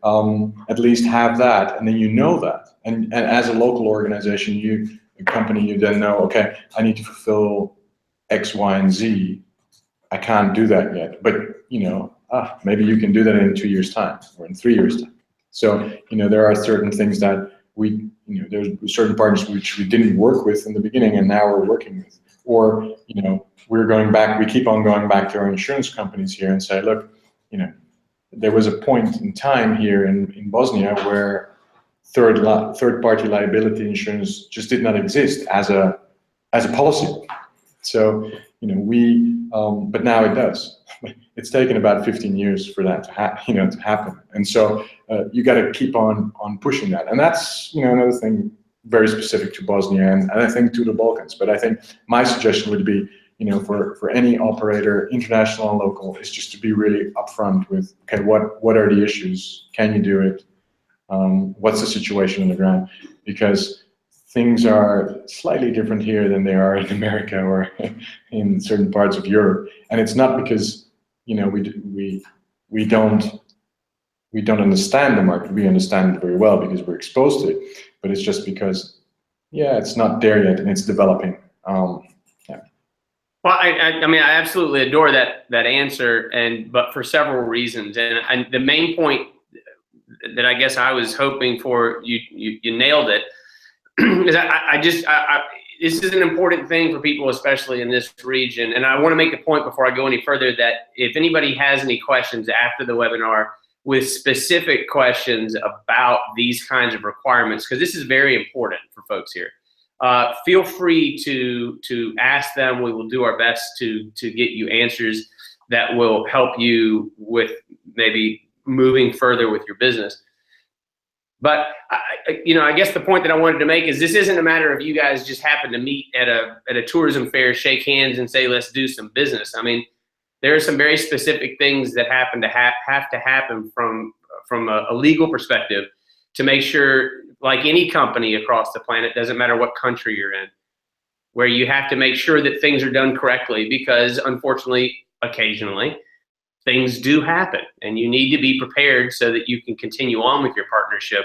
at least have that, and then you know that, and as a local organization, a company, you then know, okay, I need to fulfill X, Y, and Z. I can't do that yet, but, you know, maybe you can do that in 2 years' time or in 3 years' time. So, you know, there are certain things that you know, there's certain partners which we didn't work with in the beginning, and now we're working with. Or, you know, we keep on going back to our insurance companies here and say, look, you know, there was a point in time here in Bosnia where third-party liability insurance just did not exist as a policy. So, you know, but now it does. It's taken about 15 years for that to happen. And so you got to keep on pushing that. And that's, you know, another thing very specific to Bosnia, and I think to the Balkans. But I think my suggestion would be, you know, for any operator, international and local, is just to be really upfront with, okay, what are the issues? Can you do it? What's the situation on the ground? Because things are slightly different here than they are in America or in certain parts of Europe. And it's not because, you know, we don't understand the market. We understand it very well because we're exposed to it. But it's just because, yeah, it's not there yet and it's developing. Yeah. Well, I mean, I absolutely adore that answer, but for several reasons. And the main point that I guess I was hoping for, you nailed it. Is this is an important thing for people, especially in this region. And I want to make the point before I go any further that if anybody has any questions after the webinar with specific questions about these kinds of requirements, because this is very important for folks here, feel free to ask them. We will do our best to get you answers that will help you with maybe moving further with your business. But you know, I guess the point that I wanted to make is this isn't a matter of you guys just happen to meet at a tourism fair, shake hands, and say, let's do some business. I mean, there are some very specific things that have to happen from a legal perspective to make sure, like any company across the planet, doesn't matter what country you're in, where you have to make sure that things are done correctly, because unfortunately, occasionally, things do happen, and you need to be prepared so that you can continue on with your partnership,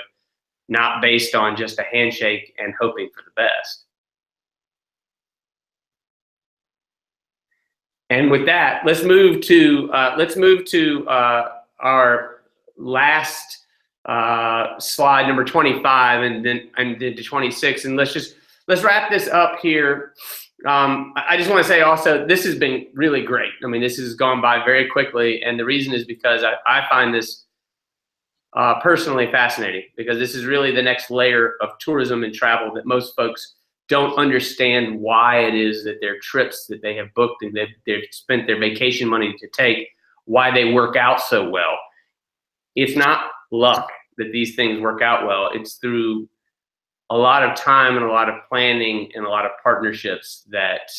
not based on just a handshake and hoping for the best. And with that, let's move to our last slide, number 25, and then to 26, and let's wrap this up here. I just want to say also, this has been really great. I mean, this has gone by very quickly, and the reason is because I find this personally fascinating, because this is really the next layer of tourism and travel that most folks don't understand why it is that their trips that they have booked and they've spent their vacation money to take, why they work out so well. It's not luck that these things work out well. It's through a lot of time and a lot of planning and a lot of partnerships that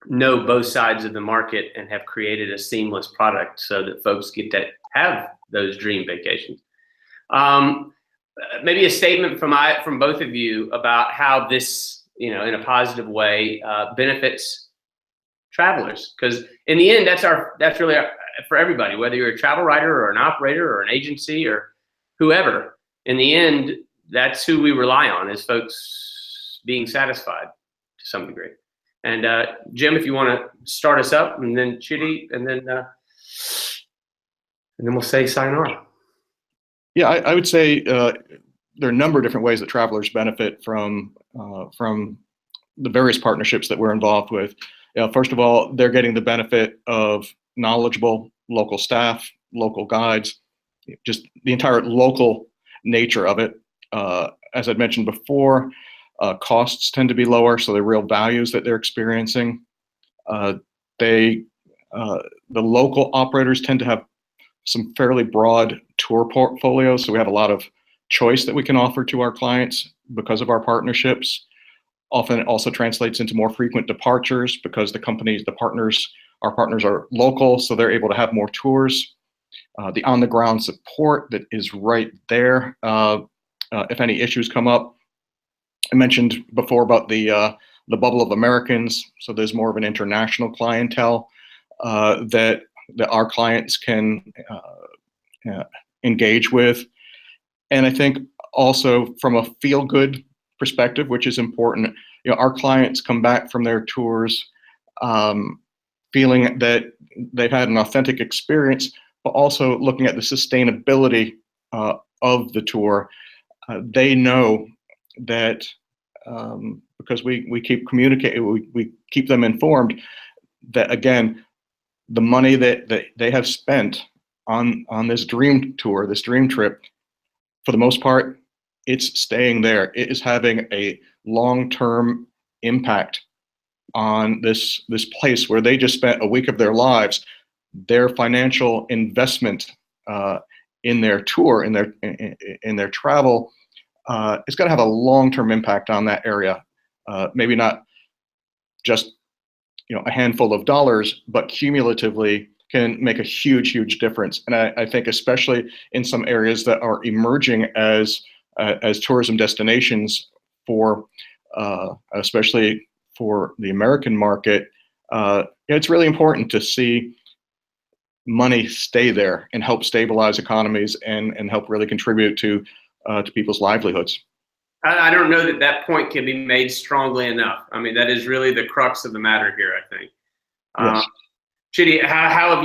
know both sides of the market and have created a seamless product so that folks get to have those dream vacations. Maybe a statement from both of you about how this, in a positive way, benefits travelers. Because in the end, that's really for everybody, whether you're a travel writer or an operator or an agency or whoever. In the end, that's who we rely on, is folks being satisfied to some degree. And Jim, if you want to start us up, and then Chidi, and then we'll say sayonara. Yeah, I would say there are a number of different ways that travelers benefit from the various partnerships that we're involved with. First of all, they're getting the benefit of knowledgeable local staff, local guides, just the entire local nature of it. As I'd mentioned before, costs tend to be lower, so the real values that they're experiencing. The local operators tend to have some fairly broad tour portfolios, so we have a lot of choice that we can offer to our clients because of our partnerships. Often it also translates into more frequent departures because our partners are local, so they're able to have more tours. The on-the-ground support that is right there if any issues come up. I mentioned before about the bubble of Americans, so there's more of an international clientele that our clients can engage with. And I think also from a feel-good perspective, which is important, our clients come back from their tours feeling that they've had an authentic experience, but also looking at the sustainability of the tour. They know that because we keep communicating, we keep them informed that, again, the money that they have spent on this dream tour, this dream trip, for the most part, it's staying there. It is having a long-term impact on this place where they just spent a week of their lives. Their financial investment in their tour, in their travel, it's got to have a long-term impact on that area. Maybe not just a handful of dollars, but cumulatively can make a huge difference. And I think especially in some areas that are emerging as tourism destinations for especially for the American market, it's really important to see money stay there and help stabilize economies and help really contribute to people's livelihoods. I don't know that point can be made strongly enough. I mean, that is really the crux of the matter here, I think. Yes. Chidi, how have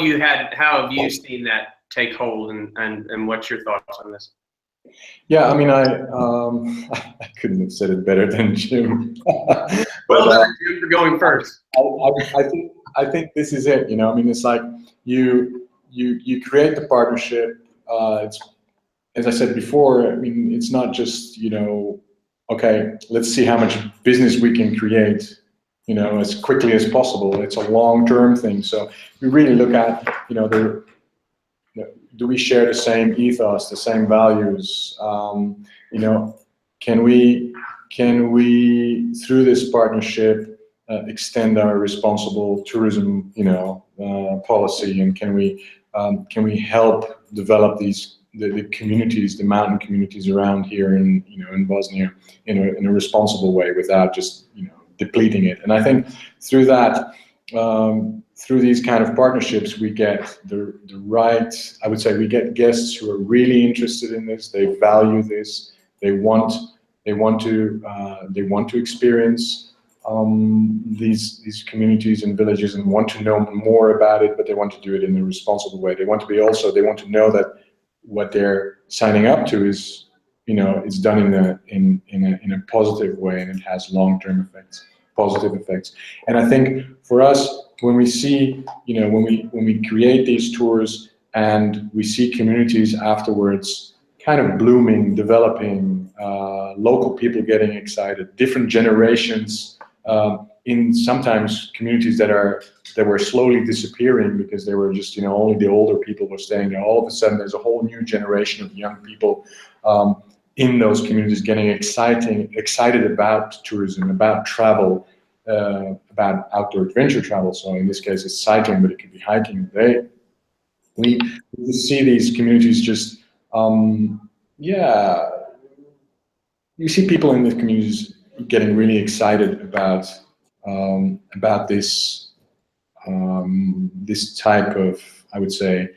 you seen that take hold, and what's your thoughts on this? Yeah, I mean, I couldn't have said it better than Jim. Well done, Jim, for going first. I think this is it. I mean, it's like you create the partnership. It's, as I said before, I mean, it's not just okay, let's see how much business we can create, as quickly as possible. It's a long-term thing. So we really look at, do we share the same ethos, the same values? Can we through this partnership extend our responsible tourism, policy, and can we help develop the communities, the mountain communities around here in Bosnia in a responsible way without just depleting it? And I think through that, through these kind of partnerships, we get the right, I would say, we get guests who are really interested in this. They value this. They want to experience these communities and villages and want to know more about it, but they want to do it in a responsible way. They want to know that what they're signing up to is, it's done in a positive way, and it has long-term effects, positive effects. And I think for us, when we see, when we create these tours and we see communities afterwards kind of blooming, developing, local people getting excited, different generations, in sometimes communities that were slowly disappearing because they were just, only the older people were staying there. All of a sudden, there's a whole new generation of young people in those communities getting excited about tourism, about travel, about outdoor adventure travel. So in this case, it's cycling, but it could be hiking. We see these communities just, yeah, you see people in the communities getting really excited about this type of, I would say,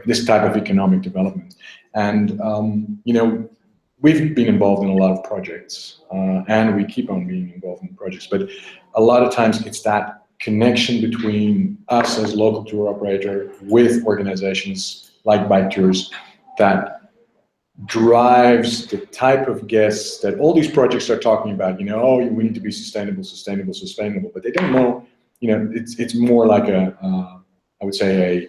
this type of economic development. And you know, we've been involved in a lot of projects, and we keep on being involved in projects. But a lot of times, it's that connection between us as local tour operator with organizations like Bike Tours that drives the type of guests that all these projects are talking about. You know, oh, we need to be sustainable, sustainable, sustainable. But they don't know. You know, it's more like I would say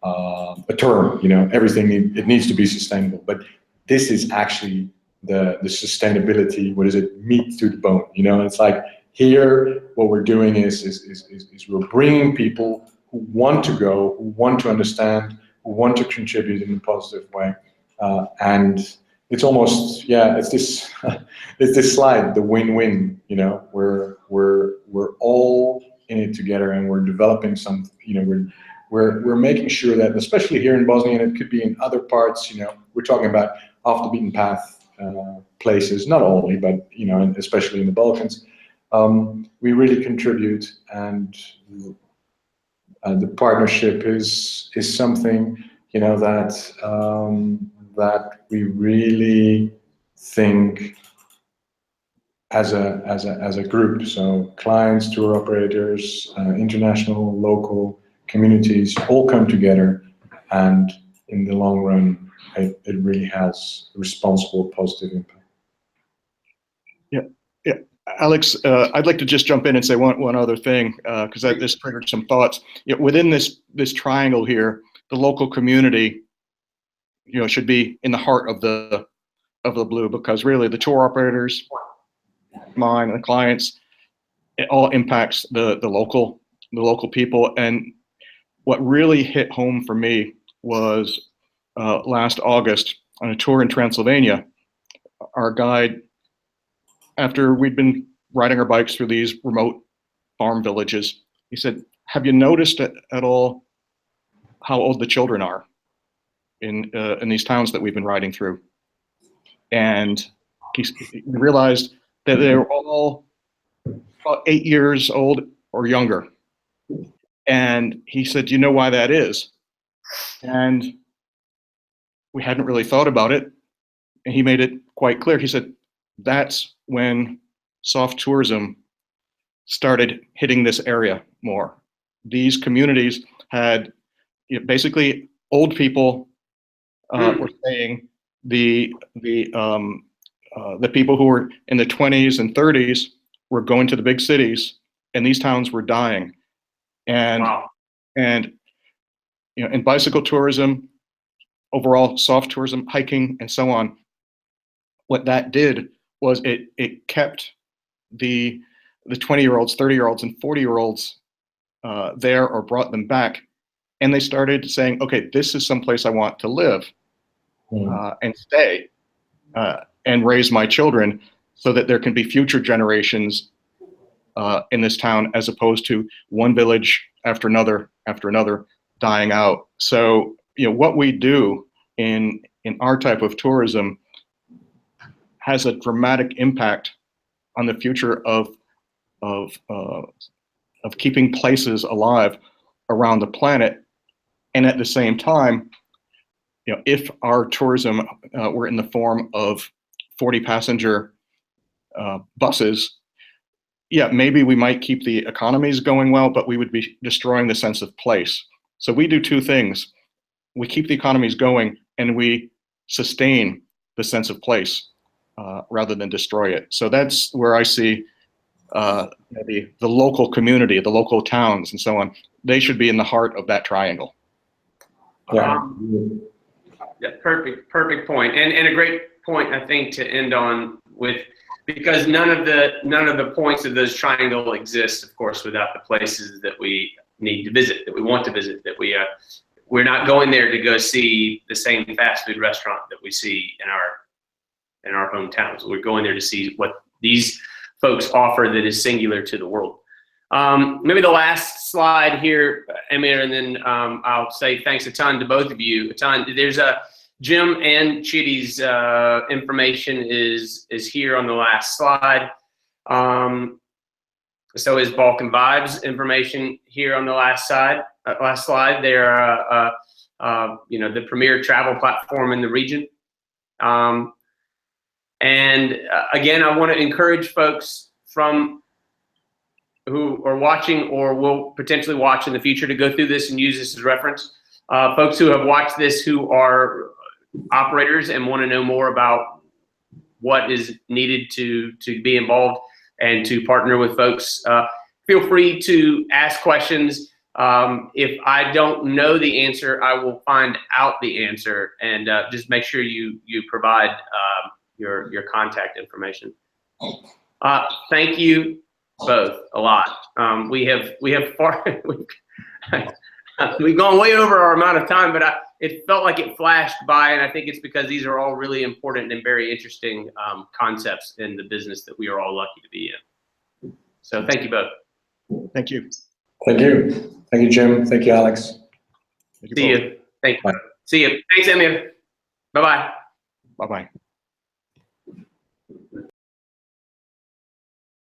a term. You know, everything it needs to be sustainable. But this is actually the sustainability. What is it? Meat to the bone. You know, it's like here what we're doing is we're bringing people who want to go, who want to understand, who want to contribute in a positive way. And it's almost, yeah, it's this it's this slide, the win-win. You know, we're all in it together, and we're developing some. You know, we're making sure that, especially here in Bosnia, and it could be in other parts. You know, we're talking about off the beaten path places, not only, but you know, and especially in the Balkans, we really contribute, and the partnership is something, you know, that we really think as a group. So clients, tour operators, international, local communities all come together, and in the long run, it really has a responsible, positive impact. Yeah, yeah. Alex, I'd like to just jump in and say one other thing, because this triggered some thoughts. You know, within this triangle here, the local community, you know, should be in the heart of the blue, because really the tour operators, mine, and the clients, it all impacts the local people. And what really hit home for me was last August on a tour in Transylvania. Our guide, after we'd been riding our bikes through these remote farm villages, he said, "Have you noticed at all how old the children are in these towns that we've been riding through?" And he realized that they were all about 8 years old or younger. And he said, "Do you know why that is?" And we hadn't really thought about it. And he made it quite clear. He said, "That's when soft tourism started hitting this area more. These communities had, you know, basically old people were staying. The people who were in the 20s and 30s were going to the big cities, and these towns were dying. And Wow. and you know, in bicycle tourism, overall soft tourism, hiking, and so on, what that did was it kept the 20-year-olds, 30-year-olds, and 40-year-olds there, or brought them back, and they started saying, "Okay, this is someplace I want to live and stay and raise my children, so that there can be future generations in this town, as opposed to one village after another dying out." So, you know, what we do in our type of tourism has a dramatic impact on the future of keeping places alive around the planet. And at the same time, you know, if our tourism were in the form of 40-passenger buses, yeah, maybe we might keep the economies going well, but we would be destroying the sense of place. So we do two things. We keep the economies going, and we sustain the sense of place rather than destroy it. So that's where I see the local community, the local towns, and so on. They should be in the heart of that triangle. Yeah. Yeah, perfect point, and a great point, I think, to end on with, because none of the points of those triangle exist, of course, without the places that we need to visit, that we want to visit, that we're not going there to go see the same fast food restaurant that we see in our hometowns. We're going there to see what these folks offer that is singular to the world. Maybe the last slide here, Amir, and then I'll say thanks a ton to both of you. A ton. There's Jim and Chidi's information is here on the last slide. So is Balkan Vibes information here on the last slide. They're the premier travel platform in the region. And again, I want to encourage folks who are watching or will potentially watch in the future to go through this and use this as reference. Folks who have watched this who are operators and want to know more about what is needed to be involved and to partner with folks, feel free to ask questions. If I don't know the answer, I will find out the answer, and just make sure you provide your contact information. Thank you both a lot. We've gone way over our amount of time, but it felt like it flashed by, and I think it's because these are all really important and very interesting concepts in the business that we are all lucky to be in. So thank you both. Thank you. Thank you. Thank you, Jim. Thank you, Alex. Thank you See both. you. Thank you. Bye. See you. Thanks, Emir. Bye-bye. Bye-bye.